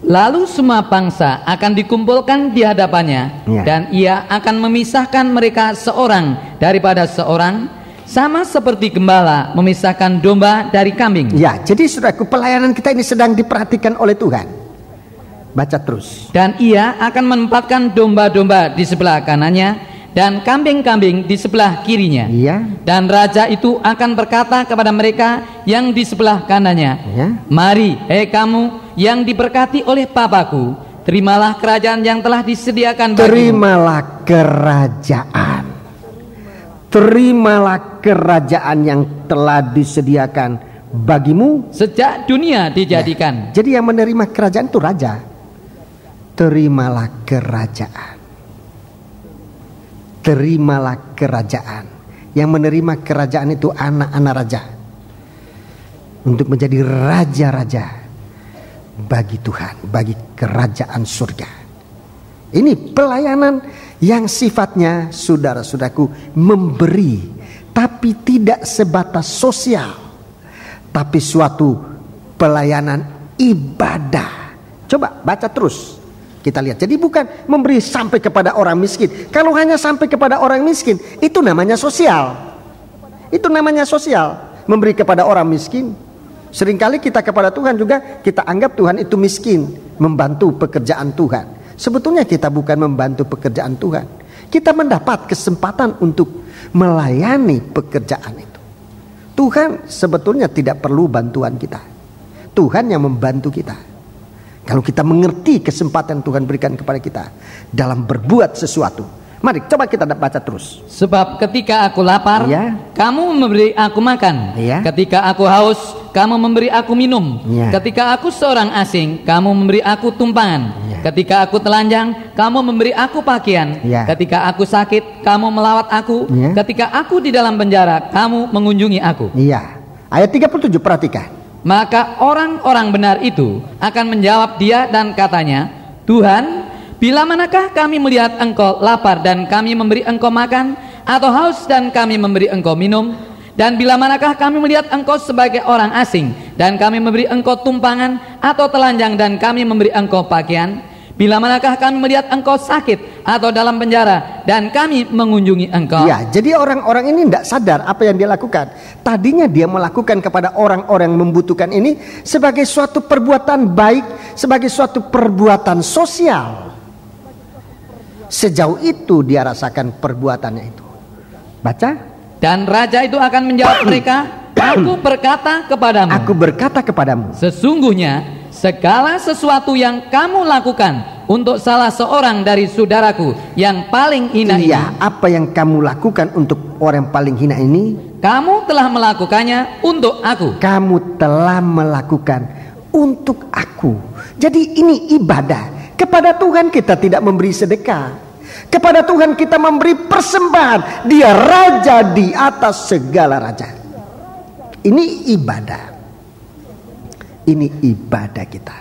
Lalu semua bangsa akan dikumpulkan di hadapannya, dan ia akan memisahkan mereka seorang daripada seorang, sama seperti gembala memisahkan domba dari kambing. Ya, jadi saudaraku, pelayanan kita ini sedang diperhatikan oleh Tuhan. Baca terus. Dan ia akan menempatkan domba-domba di sebelah kanannya dan kambing-kambing di sebelah kirinya. Ya. Dan raja itu akan berkata kepada mereka yang di sebelah kanannya, ya, mari, hei kamu yang diberkati oleh Bapakku, terimalah kerajaan yang telah disediakan bagimu. Terimalah kerajaan. Terimalah kerajaan yang telah disediakan bagimu sejak dunia dijadikan. Ya. Jadi yang menerima kerajaan itu raja. Terimalah kerajaan. Terimalah kerajaan. Yang menerima kerajaan itu anak-anak raja, untuk menjadi raja-raja bagi Tuhan, bagi kerajaan surga. Ini pelayanan yang sifatnya, saudara-saudaraku, memberi, tapi tidak sebatas sosial, tapi suatu pelayanan ibadah. Coba baca terus, kita lihat. Jadi bukan memberi sampai kepada orang miskin. Kalau hanya sampai kepada orang miskin, itu namanya sosial. Itu namanya sosial, memberi kepada orang miskin. Seringkali kita kepada Tuhan juga kita anggap Tuhan itu miskin, membantu pekerjaan Tuhan. Sebetulnya kita bukan membantu pekerjaan Tuhan. Kita mendapat kesempatan untuk melayani pekerjaan itu. Tuhan sebetulnya tidak perlu bantuan kita. Tuhan yang membantu kita. Kalau kita mengerti kesempatan Tuhan berikan kepada kita dalam berbuat sesuatu. Mari coba kita baca terus. Sebab ketika aku lapar, ya, kamu memberi aku makan, ya. Ketika aku haus, kamu memberi aku minum, ya. Ketika aku seorang asing, kamu memberi aku tumpangan, ya. Ketika aku telanjang, kamu memberi aku pakaian, ya. Ketika aku sakit, kamu melawat aku, ya. Ketika aku di dalam penjara, kamu mengunjungi aku. Iya. Ayat 37, perhatikan. Maka orang-orang benar itu akan menjawab dia dan katanya, Tuhan, Bila manakah kami melihat engkau lapar dan kami memberi engkau makan, atau haus dan kami memberi engkau minum? Dan bila manakah kami melihat engkau sebagai orang asing dan kami memberi engkau tumpangan, atau telanjang dan kami memberi engkau pakaian? Bila manakah kami melihat engkau sakit atau dalam penjara dan kami mengunjungi engkau? Ya, jadi orang-orang ini tidak sadar apa yang dia lakukan. Tadinya dia melakukan kepada orang-orang yang membutuhkan ini sebagai suatu perbuatan baik, sebagai suatu perbuatan sosial. Sejauh itu dia rasakan perbuatannya itu. Baca. Dan raja itu akan menjawab mereka, aku berkata kepadamu. Aku berkata kepadamu. Sesungguhnya segala sesuatu yang kamu lakukan untuk salah seorang dari saudaraku yang paling hina ini. Apa yang kamu lakukan untuk orang yang paling hina ini, kamu telah melakukannya untuk aku. Kamu telah melakukan untuk aku. Jadi ini ibadah. Kepada Tuhan kita tidak memberi sedekah. Kepada Tuhan kita memberi persembahan. Dia raja di atas segala raja. Ini ibadah. Ini ibadah kita.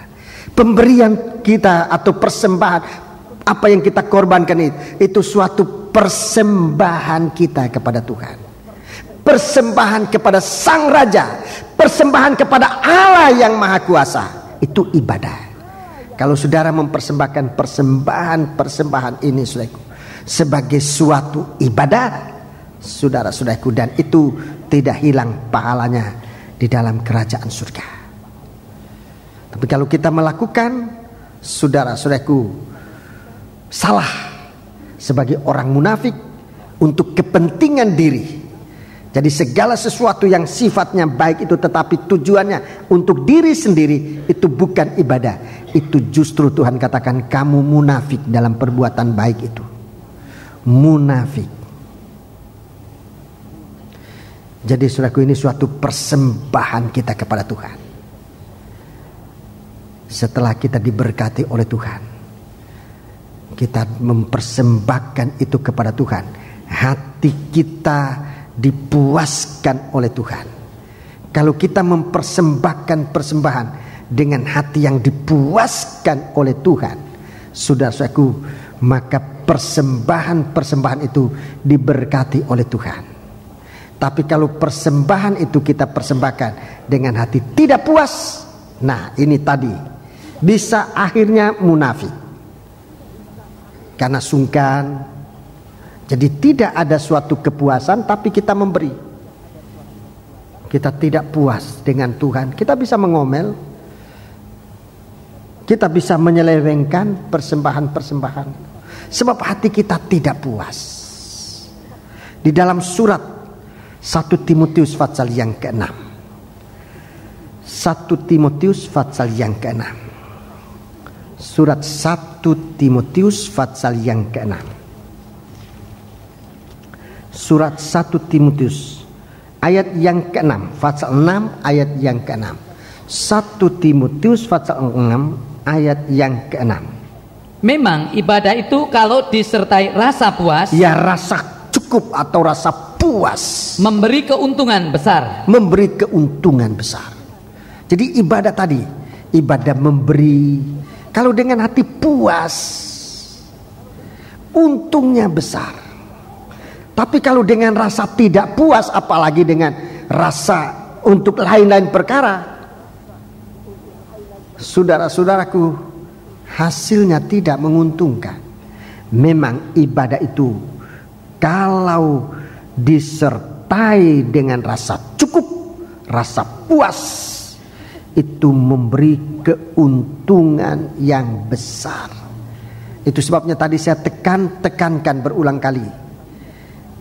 Pemberian kita atau persembahan, apa yang kita korbankan itu suatu persembahan kita kepada Tuhan. Persembahan kepada Sang Raja, persembahan kepada Allah yang Maha Kuasa. Itu ibadah. Kalau saudara mempersembahkan persembahan ini, saudaraku, sebagai suatu ibadah, saudara-saudaraku, dan itu tidak hilang pahalanya di dalam kerajaan surga. Tapi kalau kita melakukan, saudara-saudaraku, salah sebagai orang munafik untuk kepentingan diri. Jadi segala sesuatu yang sifatnya baik itu tetapi tujuannya untuk diri sendiri, itu bukan ibadah. Itu justru Tuhan katakan kamu munafik dalam perbuatan baik itu. Munafik. Jadi saudaraku, ini suatu persembahan kita kepada Tuhan. Setelah kita diberkati oleh Tuhan, kita mempersembahkan itu kepada Tuhan. Hati kita dipuaskan oleh Tuhan. Kalau kita mempersembahkan persembahan dengan hati yang dipuaskan oleh Tuhan, saudara-saudaraku, maka persembahan itu diberkati oleh Tuhan. Tapi kalau persembahan itu kita persembahkan dengan hati tidak puas, nah ini tadi bisa akhirnya munafik karena sungkan. Jadi tidak ada suatu kepuasan, tapi kita memberi. Kita tidak puas dengan Tuhan. Kita bisa mengomel, kita bisa menyelewengkan persembahan-persembahan, sebab hati kita tidak puas. Di dalam surat 1 Timotius pasal yang ke-6, 1 Timotius pasal yang ke-6, surat 1 Timotius pasal yang ke-6, surat 1 Timotius ayat yang ke-6, pasal 6 ayat yang ke-6. 1 Timotius pasal 6 ayat yang ke-6. Memang ibadah itu kalau disertai rasa puas, ya rasa cukup atau rasa puas, memberi keuntungan besar. Memberi keuntungan besar. Jadi ibadah tadi, ibadah memberi, kalau dengan hati puas, untungnya besar. Tapi kalau dengan rasa tidak puas, apalagi dengan rasa untuk lain-lain perkara, saudara-saudaraku, hasilnya tidak menguntungkan. Memang ibadah itu kalau disertai dengan rasa cukup, rasa puas, itu memberi keuntungan yang besar. Itu sebabnya tadi saya tekankan berulang kali,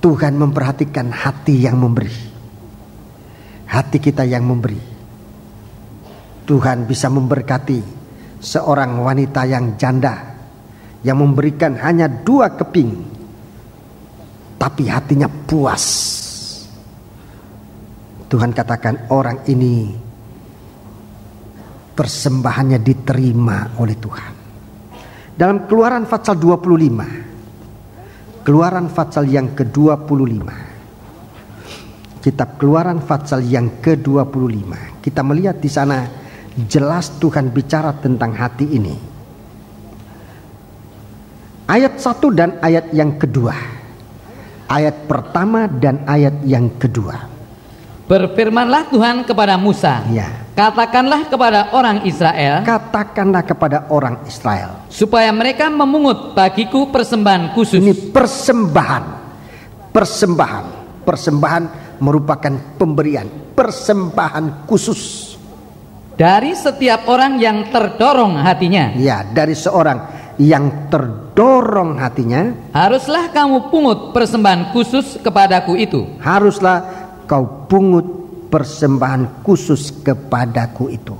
Tuhan memperhatikan hati yang memberi, hati kita yang memberi. Tuhan bisa memberkati seorang wanita yang janda, yang memberikan hanya 2 keping, tapi hatinya puas. Tuhan katakan orang ini persembahannya diterima oleh Tuhan. Dalam Keluaran pasal 25, Keluaran pasal yang ke-25, kitab Keluaran pasal yang ke-25, kita melihat di sana jelas Tuhan bicara tentang hati ini. Ayat 1 dan ayat yang kedua. Ayat pertama dan ayat yang kedua. Berfirmanlah Tuhan kepada Musa, ya. Katakanlah kepada orang Israel, katakanlah kepada orang Israel, supaya mereka memungut bagiku persembahan khusus. Ini persembahan. Persembahan merupakan pemberian, persembahan khusus dari setiap orang yang terdorong hatinya. Ya, dari seorang yang terdorong hatinya. Haruslah kamu pungut persembahan khusus kepadaku itu. Haruslah kau pungut persembahan khusus kepadaku itu.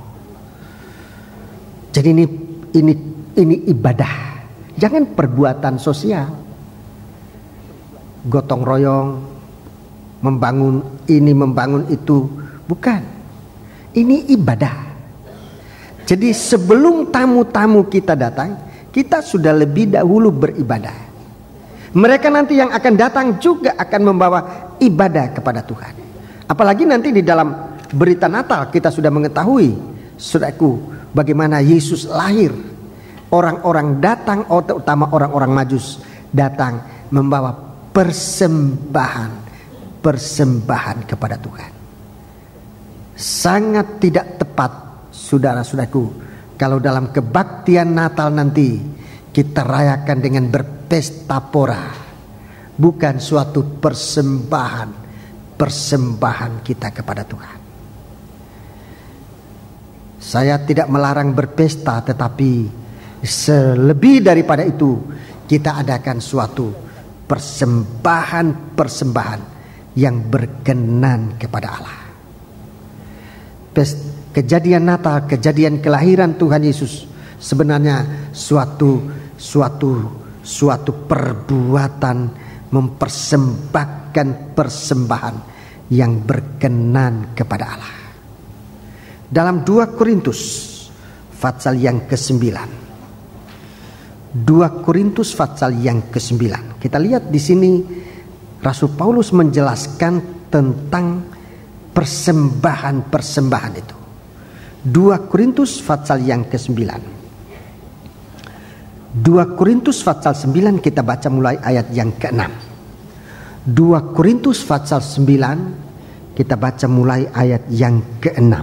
Jadi ini ibadah. Jangan perbuatan sosial. Gotong royong, membangun ini, membangun itu, bukan. Ini ibadah. Jadi sebelum tamu-tamu kita datang, kita sudah lebih dahulu beribadah. Mereka nanti yang akan datang juga akan membawa ibadah kepada Tuhan. Apalagi nanti di dalam berita Natal kita sudah mengetahui, saudaraku, bagaimana Yesus lahir. Orang-orang datang, terutama orang-orang Majus, datang membawa persembahan kepada Tuhan. Sangat tidak tepat, saudara-saudaraku, kalau dalam kebaktian Natal nanti kita rayakan dengan berpesta pora, bukan suatu persembahan kita kepada Tuhan. Saya tidak melarang berpesta, tetapi selebih daripada itu kita adakan suatu persembahan yang berkenan kepada Allah. Kejadian Natal, kejadian kelahiran Tuhan Yesus sebenarnya suatu perbuatan mempersembahkan persembahan yang berkenan kepada Allah. Dalam 2 Korintus pasal yang ke-9. 2 Korintus pasal yang ke-9. Kita lihat di sini Rasul Paulus menjelaskan tentang persembahan itu. 2 Korintus pasal yang ke-9. 2 Korintus pasal 9 kita baca mulai ayat yang ke-6. 2 Korintus pasal 9 kita baca mulai ayat yang ke-6.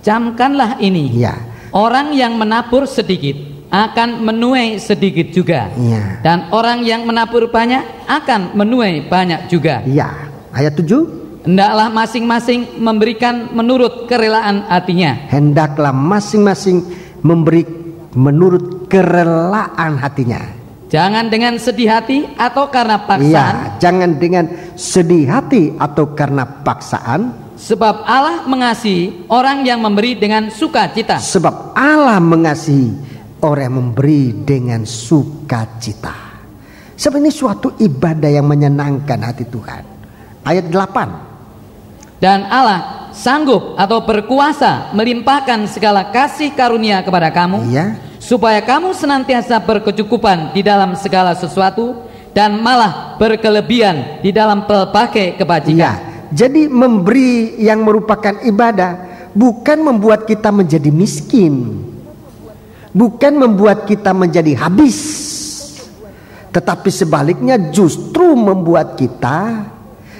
Camkanlah ini. Ya. Orang yang menabur sedikit akan menuai sedikit juga. Ya. Dan orang yang menabur banyak akan menuai banyak juga. Ya. Ayat 7. Hendaklah masing-masing memberikan menurut kerelaan hatinya. Hendaklah masing-masing memberi menurut kerelaan hatinya. Jangan dengan sedih hati atau karena paksaan. Ya, jangan dengan sedih hati atau karena paksaan. Sebab Allah mengasihi orang yang memberi dengan sukacita. Sebab Allah mengasihi orang yang memberi dengan sukacita. Sebab ini suatu ibadah yang menyenangkan hati Tuhan. Ayat 8. Dan Allah sanggup atau berkuasa melimpahkan segala kasih karunia kepada kamu, ya, supaya kamu senantiasa berkecukupan di dalam segala sesuatu dan malah berkelebihan di dalam pelbagai kebajikan. Ya, jadi memberi yang merupakan ibadah bukan membuat kita menjadi miskin, bukan membuat kita menjadi habis, tetapi sebaliknya justru membuat kita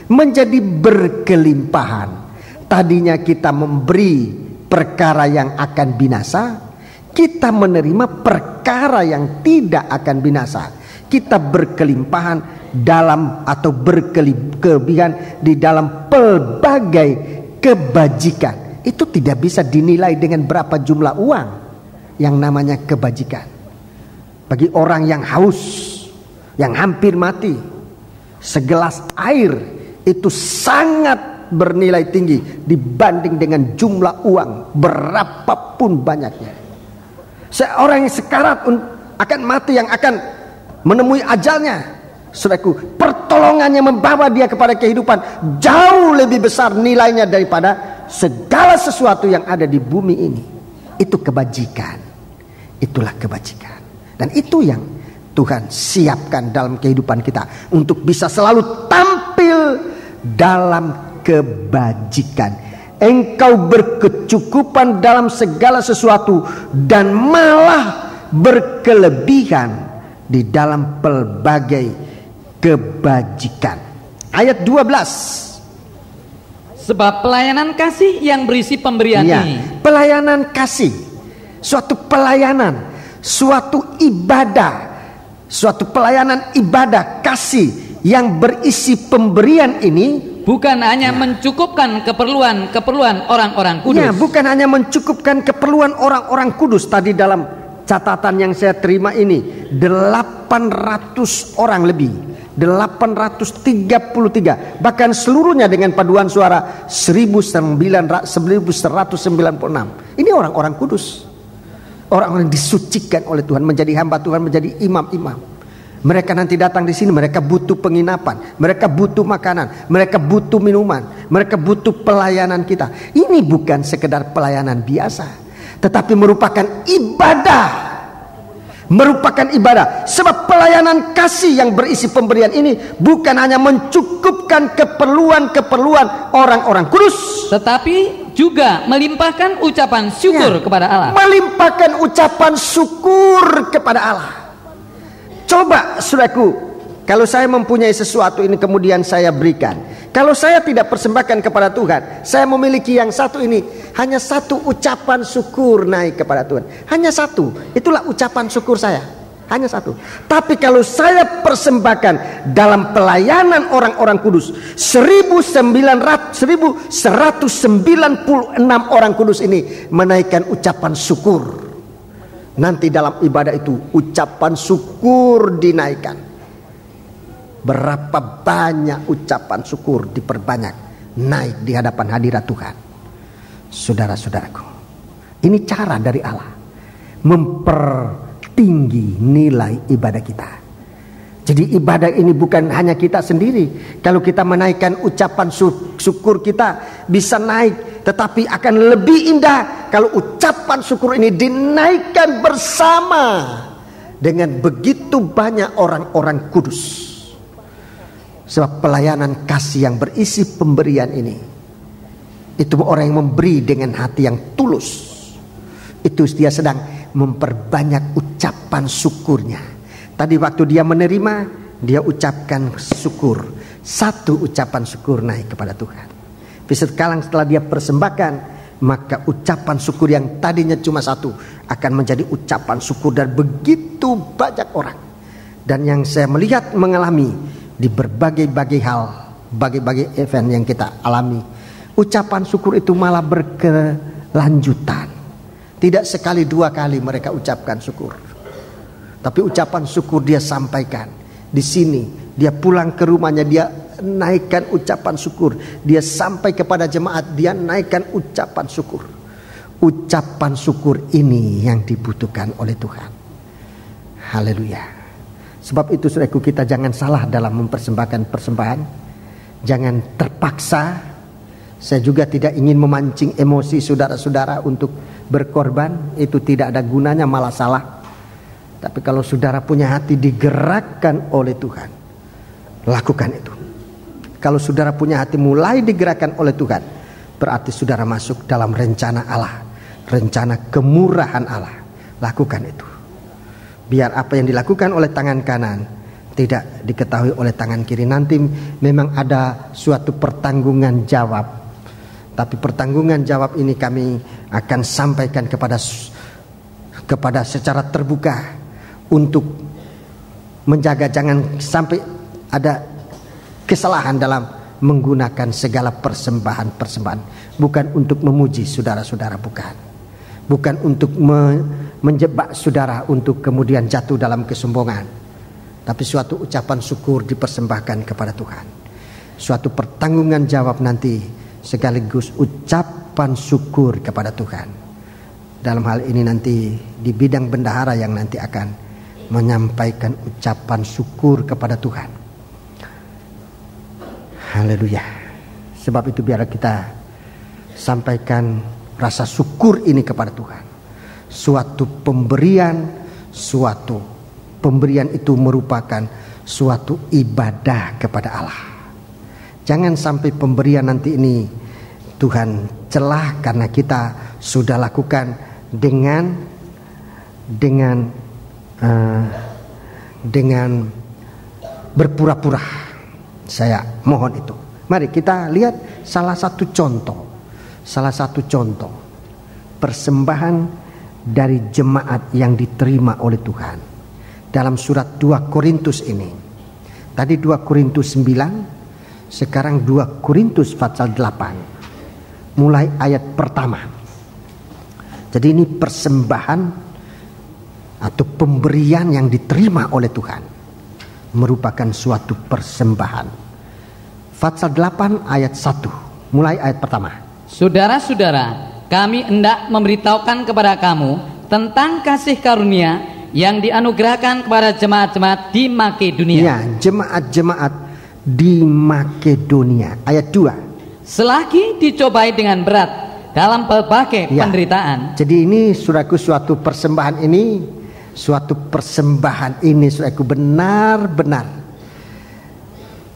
menjadi berkelimpahan. Tadinya kita memberi perkara yang akan binasa, kita menerima perkara yang tidak akan binasa. Kita berkelimpahan dalam atau berkelebihan di dalam pelbagai kebajikan. Itu tidak bisa dinilai dengan berapa jumlah uang yang namanya kebajikan. Bagi orang yang haus, yang hampir mati, segelas air itu sangat bernilai tinggi dibanding dengan jumlah uang berapapun banyaknya. Seorang yang sekarat akan mati, yang akan menemui ajalnya, saudaraku, pertolongannya membawa dia kepada kehidupan jauh lebih besar nilainya daripada segala sesuatu yang ada di bumi ini. Itu kebajikan. Itulah kebajikan. Dan itu yang Tuhan siapkan dalam kehidupan kita untuk bisa selalu tampil dalam kebajikan. Engkau berkecukupan dalam segala sesuatu dan malah berkelebihan di dalam pelbagai kebajikan. Ayat 12. Sebab pelayanan kasih yang berisi pemberian ini. Pelayanan kasih, suatu pelayanan, suatu ibadah, suatu pelayanan ibadah kasih yang berisi pemberian ini bukan hanya mencukupkan keperluan orang-orang kudus. Bukan hanya mencukupkan keperluan orang-orang kudus. Tadi dalam catatan yang saya terima ini 800 orang lebih, 833, bahkan seluruhnya dengan paduan suara 1196. Ini orang-orang kudus, orang-orang disucikan oleh Tuhan, menjadi hamba Tuhan, menjadi imam-imam. Mereka nanti datang di sini, mereka butuh penginapan, mereka butuh makanan, mereka butuh minuman, mereka butuh pelayanan kita. Ini bukan sekedar pelayanan biasa, tetapi merupakan ibadah. Merupakan ibadah. Sebab pelayanan kasih yang berisi pemberian ini bukan hanya mencukupkan keperluan-keperluan orang-orang kudus, tetapi juga melimpahkan ucapan syukur kepada Allah. Melimpahkan ucapan syukur kepada Allah. Coba saudaraku, kalau saya mempunyai sesuatu ini kemudian saya berikan, kalau saya tidak persembahkan kepada Tuhan, saya memiliki yang satu ini, hanya satu ucapan syukur naik kepada Tuhan, hanya satu, itulah ucapan syukur saya, hanya satu. Tapi kalau saya persembahkan dalam pelayanan orang-orang kudus, 1196 orang kudus ini menaikkan ucapan syukur. Nanti dalam ibadah itu ucapan syukur dinaikkan. Berapa banyak ucapan syukur diperbanyak, naik di hadapan hadirat Tuhan. Saudara-saudaraku, ini cara dari Allah mempertinggi nilai ibadah kita. Jadi ibadah ini bukan hanya kita sendiri. Kalau kita menaikkan ucapan syukur kita bisa naik, tetapi akan lebih indah kalau ucapan syukur ini dinaikkan bersama dengan begitu banyak orang-orang kudus. Sebab pelayanan kasih yang berisi pemberian ini, itu orang yang memberi dengan hati yang tulus, itu dia sedang memperbanyak ucapan syukurnya. Tadi waktu dia menerima, dia ucapkan syukur, satu ucapan syukur naik kepada Tuhan. Tapi sekarang setelah dia persembahkan, maka ucapan syukur yang tadinya cuma satu akan menjadi ucapan syukur dari begitu banyak orang. Dan yang saya melihat mengalami di berbagai-bagai hal, bagai-bagai event yang kita alami, ucapan syukur itu malah berkelanjutan. Tidak sekali dua kali mereka ucapkan syukur, tapi ucapan syukur dia sampaikan di sini. Dia pulang ke rumahnya, dia naikkan ucapan syukur. Dia sampai kepada jemaat, dia naikkan ucapan syukur. Ucapan syukur ini yang dibutuhkan oleh Tuhan. Haleluya. Sebab itu saudaraku, kita jangan salah dalam mempersembahkan persembahan. Jangan terpaksa. Saya juga tidak ingin memancing emosi saudara-saudara untuk berkorban. Itu tidak ada gunanya, malah salah. Tapi kalau saudara punya hati digerakkan oleh Tuhan, lakukan itu. Kalau saudara punya hati mulai digerakkan oleh Tuhan, berarti saudara masuk dalam rencana Allah, rencana kemurahan Allah. Lakukan itu. Biar apa yang dilakukan oleh tangan kanan tidak diketahui oleh tangan kiri. Nanti memang ada suatu pertanggungan jawab. Tapi pertanggungan jawab ini kami akan sampaikan kepada secara terbuka, untuk menjaga jangan sampai ada kesalahan dalam menggunakan segala persembahan. Bukan untuk memuji saudara-saudara, bukan untuk menjebak saudara untuk kemudian jatuh dalam kesombongan, tapi suatu ucapan syukur dipersembahkan kepada Tuhan. Suatu pertanggungan jawab nanti sekaligus ucapan syukur kepada Tuhan. Dalam hal ini nanti di bidang bendahara yang nanti akan menyampaikan ucapan syukur kepada Tuhan. Haleluya. Sebab itu biar kita sampaikan rasa syukur ini kepada Tuhan. Suatu pemberian itu merupakan suatu ibadah kepada Allah. Jangan sampai pemberian nanti ini Tuhan celah karena kita sudah lakukan dengan dengan berpura-pura. Saya mohon itu. Mari kita lihat salah satu contoh persembahan dari jemaat yang diterima oleh Tuhan dalam surat 2 Korintus ini. Tadi 2 Korintus 9, sekarang 2 Korintus pasal 8 mulai ayat pertama. Jadi ini persembahan atau pemberian yang diterima oleh Tuhan, merupakan suatu persembahan. Pasal 8 ayat 1 mulai ayat pertama. Saudara-saudara, kami hendak memberitahukan kepada kamu tentang kasih karunia yang dianugerahkan kepada jemaat-jemaat di Makedonia. Ya, jemaat-jemaat di Makedonia. Ayat 2. Selagi dicobai dengan berat dalam berbagai penderitaan. Jadi ini saudaraku, suatu persembahan ini saudaraku benar-benar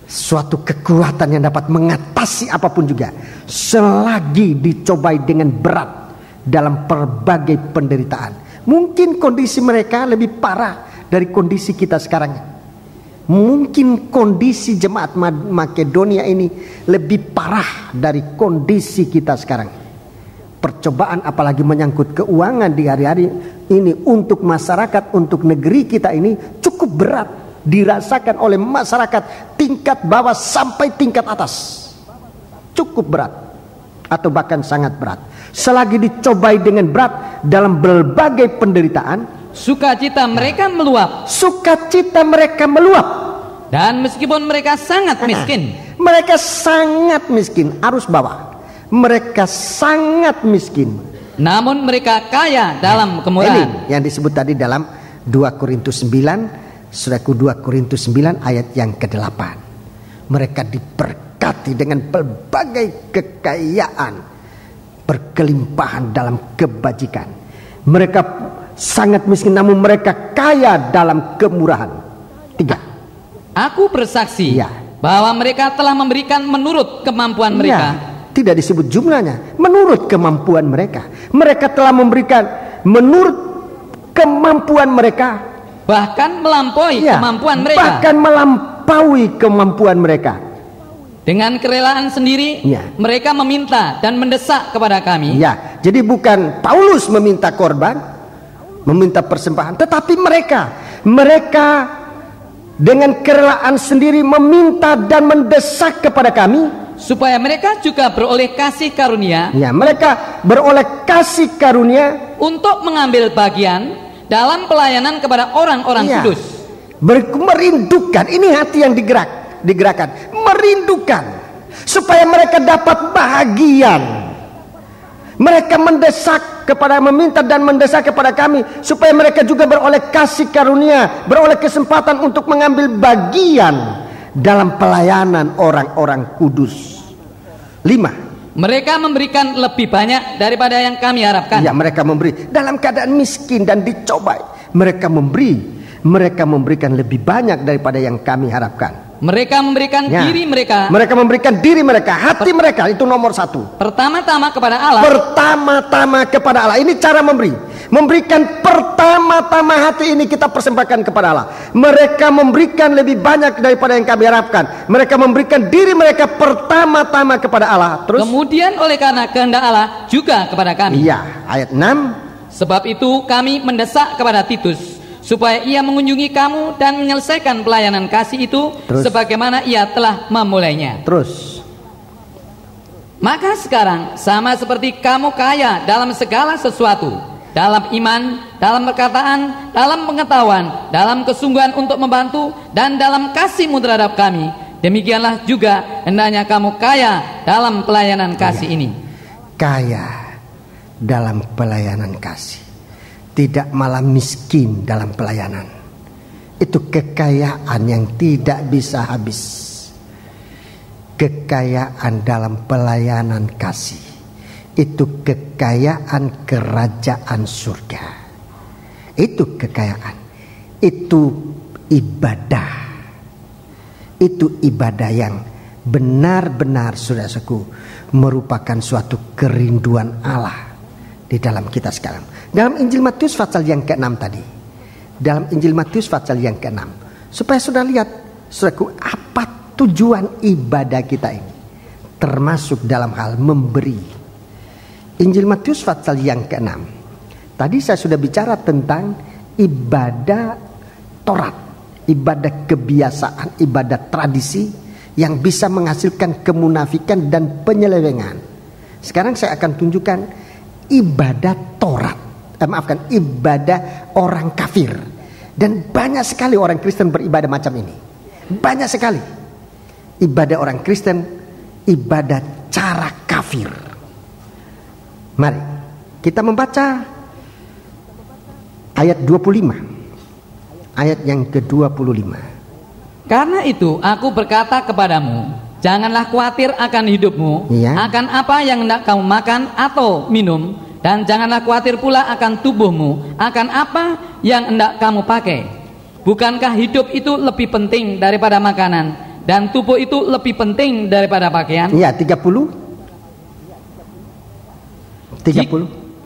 suatu kekuatan yang dapat mengatasi apapun juga selagi dicobai dengan berat dalam berbagai penderitaan. Mungkin kondisi mereka lebih parah dari kondisi kita sekarang. Mungkin kondisi jemaat Makedonia ini lebih parah dari kondisi kita sekarang. Percobaan apalagi menyangkut keuangan di hari-hari ini untuk masyarakat, untuk negeri kita ini cukup berat dirasakan oleh masyarakat tingkat bawah sampai tingkat atas. Cukup berat atau bahkan sangat berat. Selagi dicobai dengan berat dalam berbagai penderitaan, sukacita mereka meluap. Sukacita mereka meluap. Dan meskipun mereka sangat miskin, mereka sangat miskin, arus bawah. Mereka sangat miskin, namun mereka kaya dalam kemurahan. Ini yang disebut tadi dalam 2 Korintus 9. Saudaraku, 2 Korintus 9 ayat yang ke-8. Mereka diberkati dengan berbagai kekayaan, berkelimpahan dalam kebajikan. Mereka sangat miskin namun mereka kaya dalam kemurahan. 3. Aku bersaksi bahwa mereka telah memberikan menurut kemampuan mereka. Tidak disebut jumlahnya, menurut kemampuan mereka. Mereka telah memberikan menurut kemampuan mereka, bahkan melampaui kemampuan mereka. Bahkan melampaui kemampuan mereka. Dengan kerelaan sendiri, mereka meminta dan mendesak kepada kami. Jadi bukan Paulus meminta korban, meminta persembahan, tetapi mereka dengan kerelaan sendiri meminta dan mendesak kepada kami supaya mereka juga beroleh kasih karunia. Mereka beroleh kasih karunia untuk mengambil bagian dalam pelayanan kepada orang-orang kudus. Merindukan, ini hati yang digerakkan, merindukan supaya mereka dapat bahagian. Mereka meminta dan mendesak kepada kami supaya mereka juga beroleh kasih karunia, beroleh kesempatan untuk mengambil bagian dalam pelayanan orang-orang kudus. 5. Mereka memberikan lebih banyak daripada yang kami harapkan. Mereka memberi dalam keadaan miskin dan dicobai. Mereka memberikan lebih banyak daripada yang kami harapkan. Mereka memberikan diri mereka. Mereka memberikan diri mereka, hati mereka, itu nomor 1. Pertama-tama kepada Allah. Pertama-tama kepada Allah. Ini cara memberi. Memberikan pertama-tama hati ini kita persembahkan kepada Allah. Mereka memberikan lebih banyak daripada yang kami harapkan. Mereka memberikan diri mereka pertama-tama kepada Allah. Terus kemudian oleh karena kehendak Allah juga kepada kami. Ayat 6. Sebab itu kami mendesak kepada Titus supaya ia mengunjungi kamu dan menyelesaikan pelayanan kasih itu sebagaimana ia telah memulainya. Terus. Maka sekarang sama seperti kamu kaya dalam segala sesuatu, dalam iman, dalam perkataan, dalam pengetahuan, dalam kesungguhan untuk membantu, dan dalam kasihmu terhadap kami, demikianlah juga hendaknya kamu kaya dalam pelayanan kasih ini. Kaya dalam pelayanan kasih, tidak malah miskin dalam pelayanan. Itu kekayaan yang tidak bisa habis. Kekayaan dalam pelayanan kasih itu kekayaan kerajaan surga. Itu kekayaan. Itu ibadah. Itu ibadah yang benar-benar, saudaraku, merupakan suatu kerinduan Allah di dalam kita sekarang. Dalam Injil Matius pasal yang ke-6 tadi, dalam Injil Matius pasal yang ke-6. Supaya saudara lihat, saudaraku, apa tujuan ibadah kita ini. Termasuk dalam hal memberi. Injil Matius pasal yang ke-6. Tadi saya sudah bicara tentang ibadah Taurat, ibadah kebiasaan, ibadah tradisi yang bisa menghasilkan kemunafikan dan penyelewengan. Sekarang saya akan tunjukkan ibadah Taurat, ibadah orang kafir. Dan banyak sekali orang Kristen beribadah macam ini. Banyak sekali ibadah orang Kristen, ibadah cara kafir. Mari kita membaca ayat 25, ayat yang ke-25. Karena itu aku berkata kepadamu, janganlah khawatir akan hidupmu, akan apa yang hendak kamu makan atau minum, dan janganlah khawatir pula akan tubuhmu, akan apa yang hendak kamu pakai. Bukankah hidup itu lebih penting daripada makanan, dan tubuh itu lebih penting daripada pakaian? Iya, 30.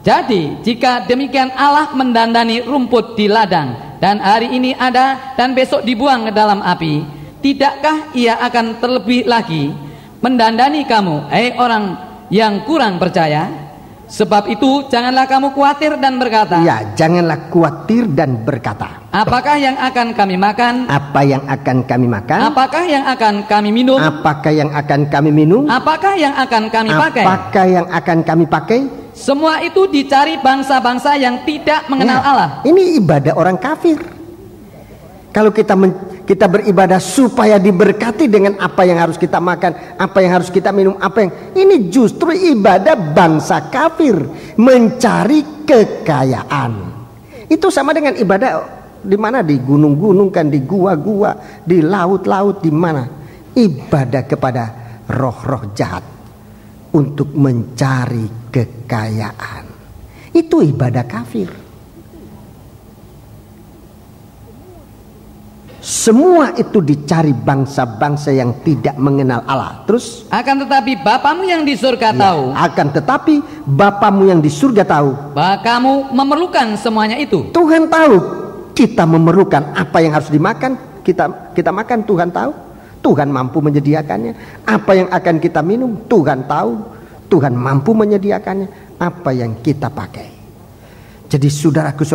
Jadi jika demikian Allah mendandani rumput di ladang, dan hari ini ada dan besok dibuang ke dalam api, tidakkah ia akan terlebih lagi mendandani kamu, orang yang kurang percaya? Sebab itu janganlah kamu khawatir dan berkata, ya, janganlah khawatir dan berkata, apakah yang akan kami makan? Apa yang akan kami makan? Apakah yang akan kami minum? Apakah yang akan kami minum? Apakah yang akan kami pakai? Apakah yang akan kami pakai? Semua itu dicari bangsa-bangsa yang tidak mengenal Allah. Ini ibadah orang kafir. Kalau kita beribadah supaya diberkati dengan apa yang harus kita makan, apa yang harus kita minum, ini justru ibadah bangsa kafir, mencari kekayaan. Itu sama dengan ibadah di mana, di gunung-gunung kan, di gua-gua, di laut-laut, di mana ibadah kepada roh-roh jahat untuk mencari kekayaan. Itu ibadah kafir. Semua itu dicari bangsa-bangsa yang tidak mengenal Allah. Terus, akan tetapi Bapamu yang di surga tahu. Akan tetapi Bapamu yang di surga tahu bahwa kamu memerlukan semuanya itu. Tuhan tahu kita memerlukan apa yang harus dimakan, kita makan. Tuhan tahu. Tuhan mampu menyediakannya. Apa yang akan kita minum, Tuhan tahu. Tuhan mampu menyediakannya. Apa yang kita pakai. Jadi saudaraku,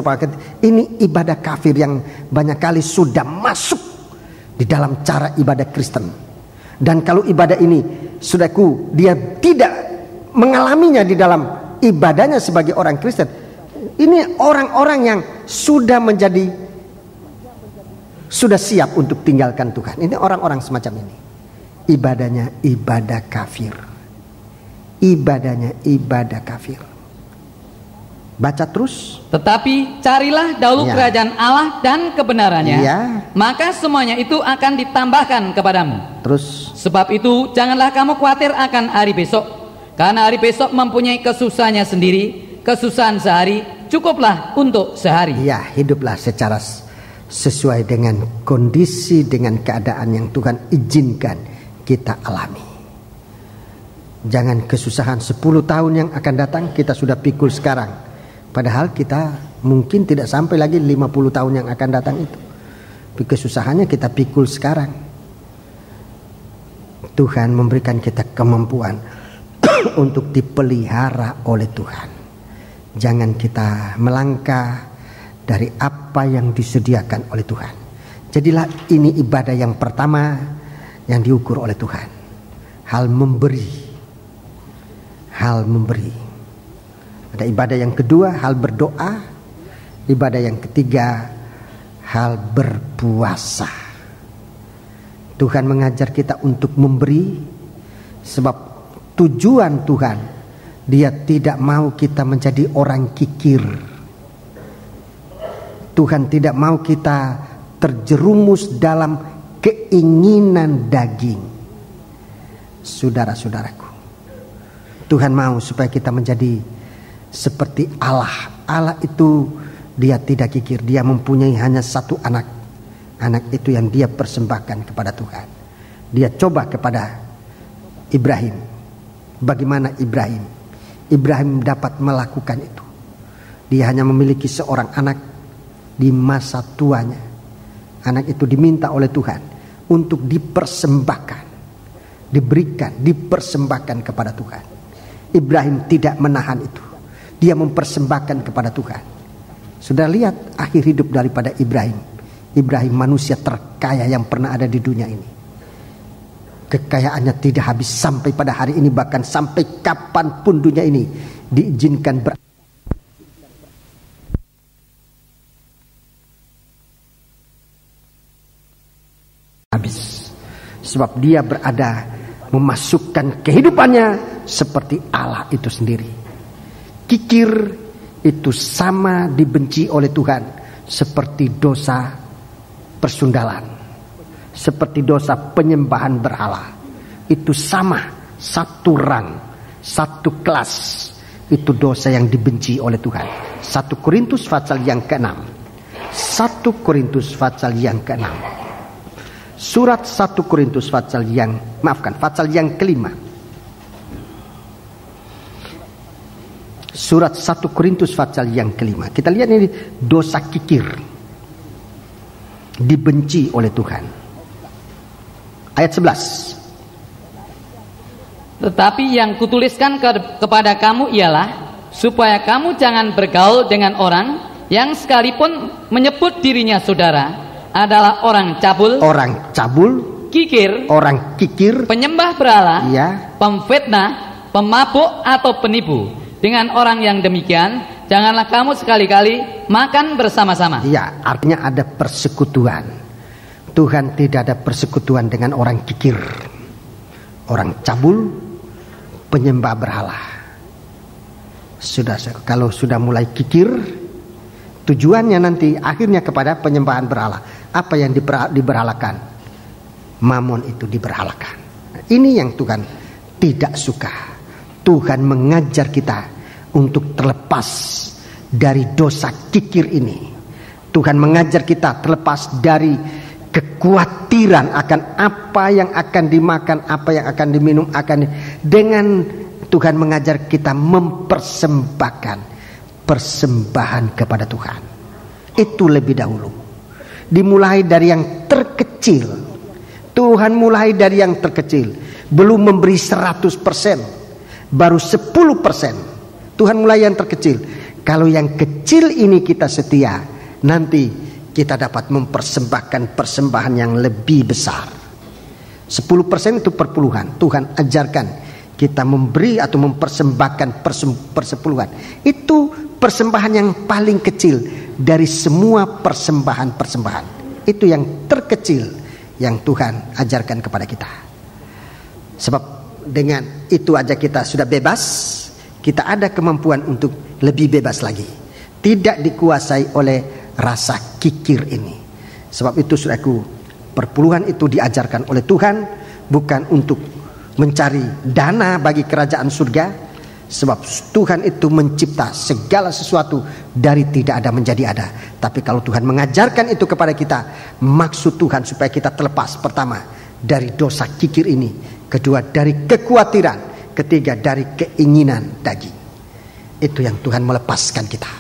ini ibadah kafir yang banyak kali sudah masuk di dalam cara ibadah Kristen. Dan kalau ibadah ini, saudaraku, dia tidak mengalaminya di dalam ibadahnya sebagai orang Kristen, ini orang-orang yang sudah siap untuk tinggalkan Tuhan. Ini orang-orang semacam ini. Ibadahnya ibadah kafir. Ibadahnya ibadah kafir. Baca terus. Tetapi carilah dahulu kerajaan Allah dan kebenarannya, maka semuanya itu akan ditambahkan kepadamu. Terus. Sebab itu janganlah kamu khawatir akan hari besok, karena hari besok mempunyai kesusahannya sendiri. Kesusahan sehari cukuplah untuk sehari. Ya, hiduplah secara sesuai dengan kondisi, dengan keadaan yang Tuhan izinkan kita alami. Jangan kesusahan 10 tahun yang akan datang kita sudah pikul sekarang. Padahal kita mungkin tidak sampai lagi 50 tahun yang akan datang itu. Kesusahannya kita pikul sekarang. Tuhan memberikan kita kemampuan untuk dipelihara oleh Tuhan. Jangan kita melangkah dari apa yang disediakan oleh Tuhan. Jadilah ini ibadah yang pertama yang diukur oleh Tuhan. Hal memberi. Hal memberi. Ada ibadah yang kedua, hal berdoa. Ibadah yang ketiga, hal berpuasa. Tuhan mengajar kita untuk memberi, sebab tujuan Tuhan, Dia tidak mau kita menjadi orang kikir. Tuhan tidak mau kita terjerumus dalam keinginan daging. Saudara-saudaraku, Tuhan mau supaya kita menjadi seperti Allah. Allah itu Dia tidak kikir. Dia mempunyai hanya satu anak. Anak itu yang Dia persembahkan kepada Tuhan. Dia coba kepada Ibrahim. Bagaimana Ibrahim dapat melakukan itu? Dia hanya memiliki seorang anak. di masa tuanya. Anak itu diminta oleh Tuhan untuk dipersembahkan, diberikan, dipersembahkan kepada Tuhan. Ibrahim tidak menahan itu. Dia mempersembahkan kepada Tuhan. Sudah lihat akhir hidup daripada Ibrahim. Ibrahim manusia terkaya yang pernah ada di dunia ini. Kekayaannya tidak habis sampai pada hari ini, bahkan sampai kapanpun dunia ini diizinkan habis. Sebab dia berada memasukkan kehidupannya seperti Allah itu sendiri. Kikir itu sama dibenci oleh Tuhan seperti dosa persundalan, seperti dosa penyembahan berhala. Itu sama, satu rang, satu kelas. Itu dosa yang dibenci oleh Tuhan. 1 Korintus pasal yang ke-6. 1 Korintus pasal yang ke-6. Surat 1 Korintus pasal yang kelima. Surat 1 Korintus pasal yang kelima. Kita lihat ini dosa kikir. Dibenci oleh Tuhan. Ayat 11. Tetapi yang kutuliskan kepada kamu ialah supaya kamu jangan bergaul dengan orang yang sekalipun menyebut dirinya saudara adalah orang cabul, kikir, penyembah berhala, pemfitnah, pemabuk atau penipu. Dengan orang yang demikian, janganlah kamu sekali-kali makan bersama-sama. Ya, artinya ada persekutuan. Tuhan tidak ada persekutuan dengan orang kikir, orang cabul, penyembah berhala. Kalau sudah mulai kikir, tujuannya nanti akhirnya kepada penyembahan berhala. Apa yang diberhalakan? Mamon itu diberhalakan. Nah, ini yang Tuhan tidak suka. Tuhan mengajar kita untuk terlepas dari dosa kikir ini. Tuhan mengajar kita terlepas dari kekhawatiran akan apa yang akan dimakan, apa yang akan diminum, dengan Tuhan mengajar kita mempersembahkan persembahan kepada Tuhan. Itu lebih dahulu. Dimulai dari yang terkecil. Tuhan mulai dari yang terkecil. Belum memberi 100%. Baru 10%. Tuhan mulai yang terkecil. Kalau yang kecil ini kita setia, nanti kita dapat mempersembahkan persembahan yang lebih besar. 10% itu perpuluhan. Tuhan ajarkan kita memberi atau mempersembahkan persepuluhan. Itu persembahan yang paling kecil dari semua persembahan-persembahan. Itu yang terkecil yang Tuhan ajarkan kepada kita. Sebab dengan itu aja kita sudah bebas. Kita ada kemampuan untuk lebih bebas lagi. Tidak dikuasai oleh rasa kikir ini. Sebab itu saudaraku, perpuluhan itu diajarkan oleh Tuhan bukan untuk mencari dana bagi kerajaan surga. Sebab Tuhan itu mencipta segala sesuatu dari tidak ada menjadi ada. Tapi kalau Tuhan mengajarkan itu kepada kita, maksud Tuhan supaya kita terlepas, pertama dari dosa kikir ini, kedua dari kekhawatiran, ketiga dari keinginan daging. Itu yang Tuhan melepaskan kita.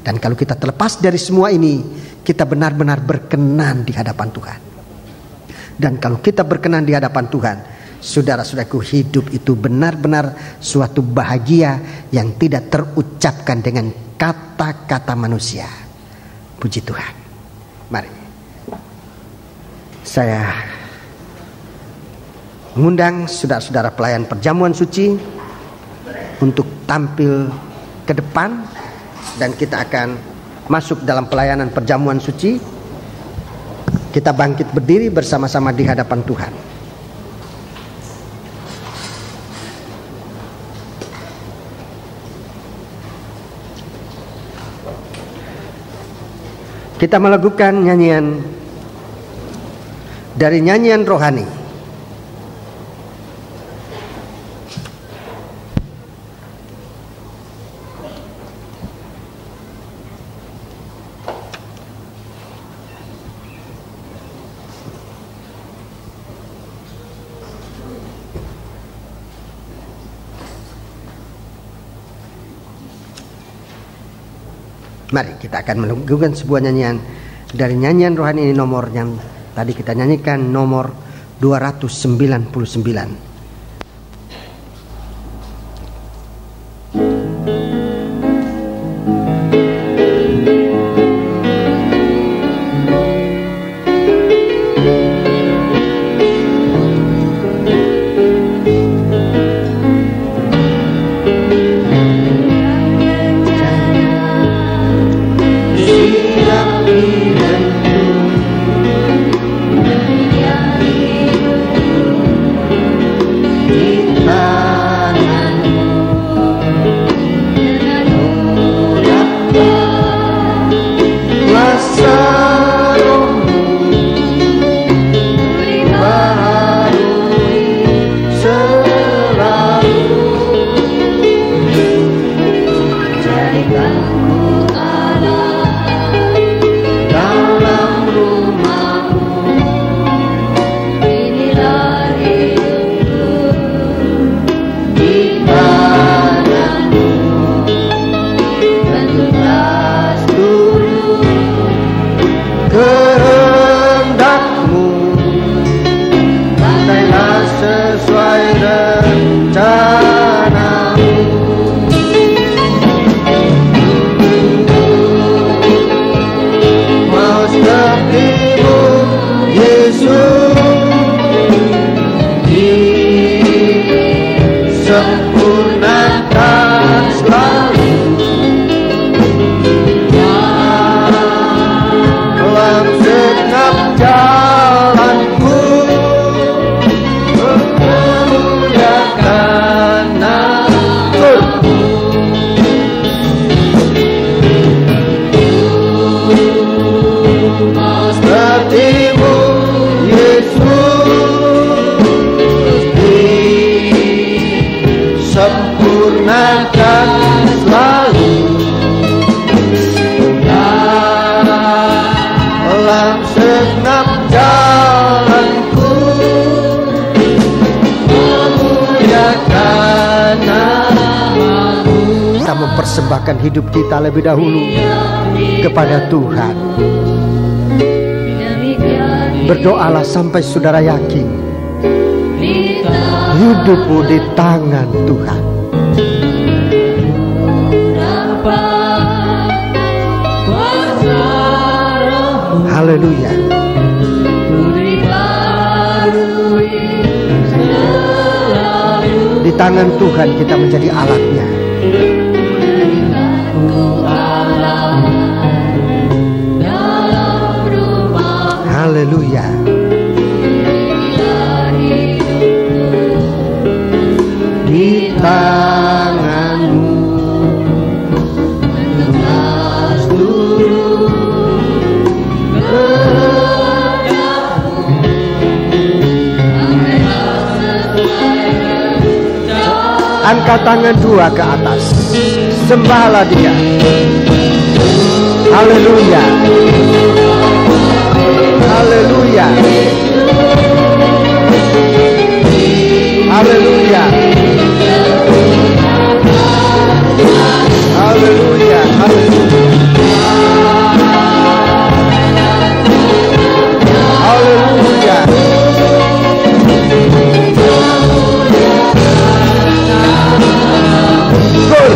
Dan kalau kita terlepas dari semua ini, kita benar-benar berkenan di hadapan Tuhan. Dan kalau kita berkenan di hadapan Tuhan, saudara-saudaraku, hidup itu benar-benar suatu bahagia yang tidak terucapkan dengan kata-kata manusia. Puji Tuhan. Mari saya mengundang saudara-saudara pelayan perjamuan suci untuk tampil ke depan, dan kita akan masuk dalam pelayanan perjamuan suci. Kita bangkit berdiri bersama-sama di hadapan Tuhan. Kita melakukan nyanyian dari nyanyian rohani. Mari kita akan melakukan sebuah nyanyian dari nyanyian rohani ini, nomor yang tadi kita nyanyikan, nomor 299. Mempersembahkan hidup kita lebih dahulu kepada Tuhan. Berdoalah sampai saudara yakin hidupmu di tangan Tuhan. Haleluya. Di tangan Tuhan kita menjadi alatnya. Haleluya. Di tanganmu lepas turun angkat tangan dua ke atas, sembahlah Dia. Haleluya. Haleluya. Haleluya. Haleluya. Haleluya. Gol.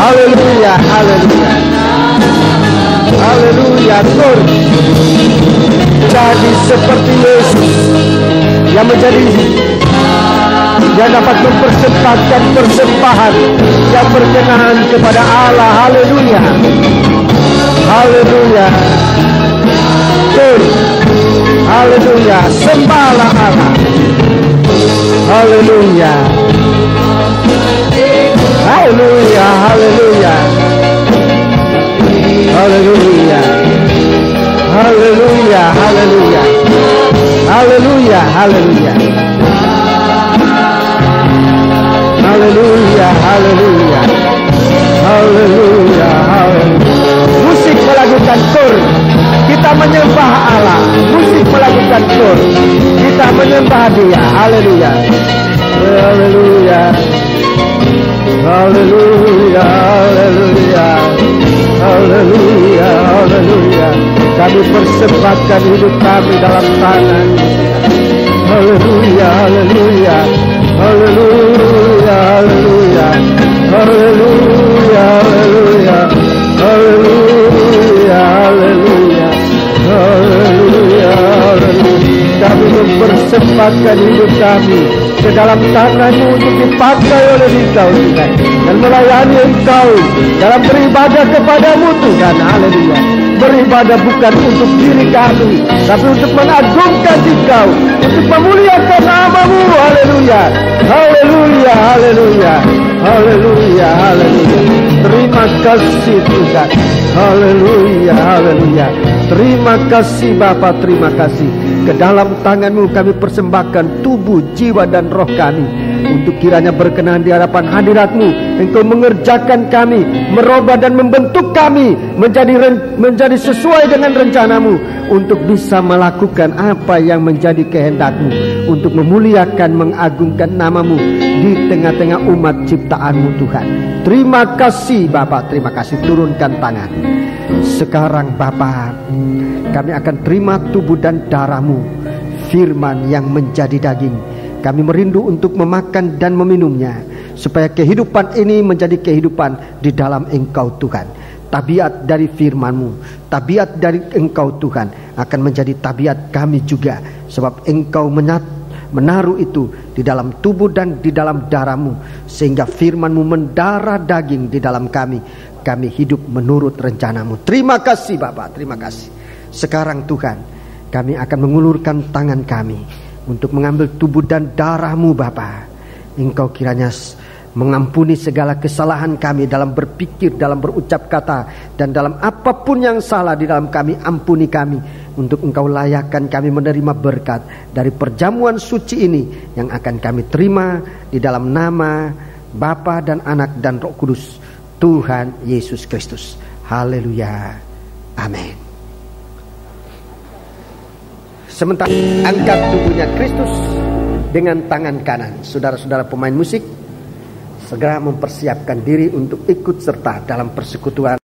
Haleluya, haleluya. Haleluya, Tur. Jadi seperti Yesus yang dapat mempersembahkan persembahan yang berkenan kepada Allah. Haleluya. Haleluya. Tur. Haleluya. Sembahlah Allah. Haleluya. Haleluya, haleluya. Haleluya. Haleluya, haleluya. haleluya, haleluya. Haleluya, haleluya. Haleluya, haleluya. Musik melakukan tur. Kita menyembah Allah. Musik melakukan tur. Kita menyembah Dia. Haleluya. Haleluya. Haleluya, haleluya. Haleluya, haleluya. Kami persembahkan hidup kami dalam tangan. Haleluya, haleluya. Haleluya, haleluya. Haleluya, haleluya. Haleluya, haleluya. Haleluya, haleluya. Kami mempersembahkan hidup kami ke dalam tangan-Mu untuk dipakai oleh Engkau, Tuhan, dan melayani Engkau dalam beribadah kepadamu, Tuhan. Haleluya. Beribadah bukan untuk diri kami, tapi untuk mengagungkan Engkau, untuk memuliakan nama-Mu. Haleluya. Haleluya, haleluya. Haleluya, haleluya. Terima kasih Tuhan. Haleluya, haleluya. Terima kasih Bapa, terima kasih. Ke dalam tangan-Mu kami persembahkan tubuh, jiwa dan roh kami, untuk kiranya berkenan di hadapan hadirat-Mu. Engkau mengerjakan kami, merubah dan membentuk kami menjadi sesuai dengan rencana-Mu, untuk bisa melakukan apa yang menjadi kehendak-Mu, untuk memuliakan, mengagungkan nama-Mu di tengah-tengah umat ciptaan-Mu, Tuhan. Terima kasih Bapa, terima kasih. Turunkan tangan. Sekarang Bapa, kami akan terima tubuh dan darah-Mu, firman yang menjadi daging. Kami merindu untuk memakan dan meminumnya, supaya kehidupan ini menjadi kehidupan di dalam Engkau, Tuhan. Tabiat dari firman-Mu, tabiat dari Engkau, Tuhan, akan menjadi tabiat kami juga, sebab Engkau menaruh itu di dalam tubuh dan di dalam darah-Mu, sehingga firman-Mu mendarah daging di dalam kami. Kami hidup menurut rencana-Mu. Terima kasih Bapa, terima kasih. Sekarang Tuhan, kami akan mengulurkan tangan kami untuk mengambil tubuh dan darah-Mu Bapa. Engkau kiranya mengampuni segala kesalahan kami dalam berpikir, dalam berucap kata, dan dalam apapun yang salah di dalam kami. Ampuni kami, untuk Engkau layakkan kami menerima berkat dari perjamuan suci ini yang akan kami terima di dalam nama Bapa dan Anak dan Roh Kudus, Tuhan Yesus Kristus. Haleluya. Amin. Sementara angkat tubuhnya Kristus dengan tangan kanan. Saudara-saudara pemain musik, segera mempersiapkan diri untuk ikut serta dalam persekutuan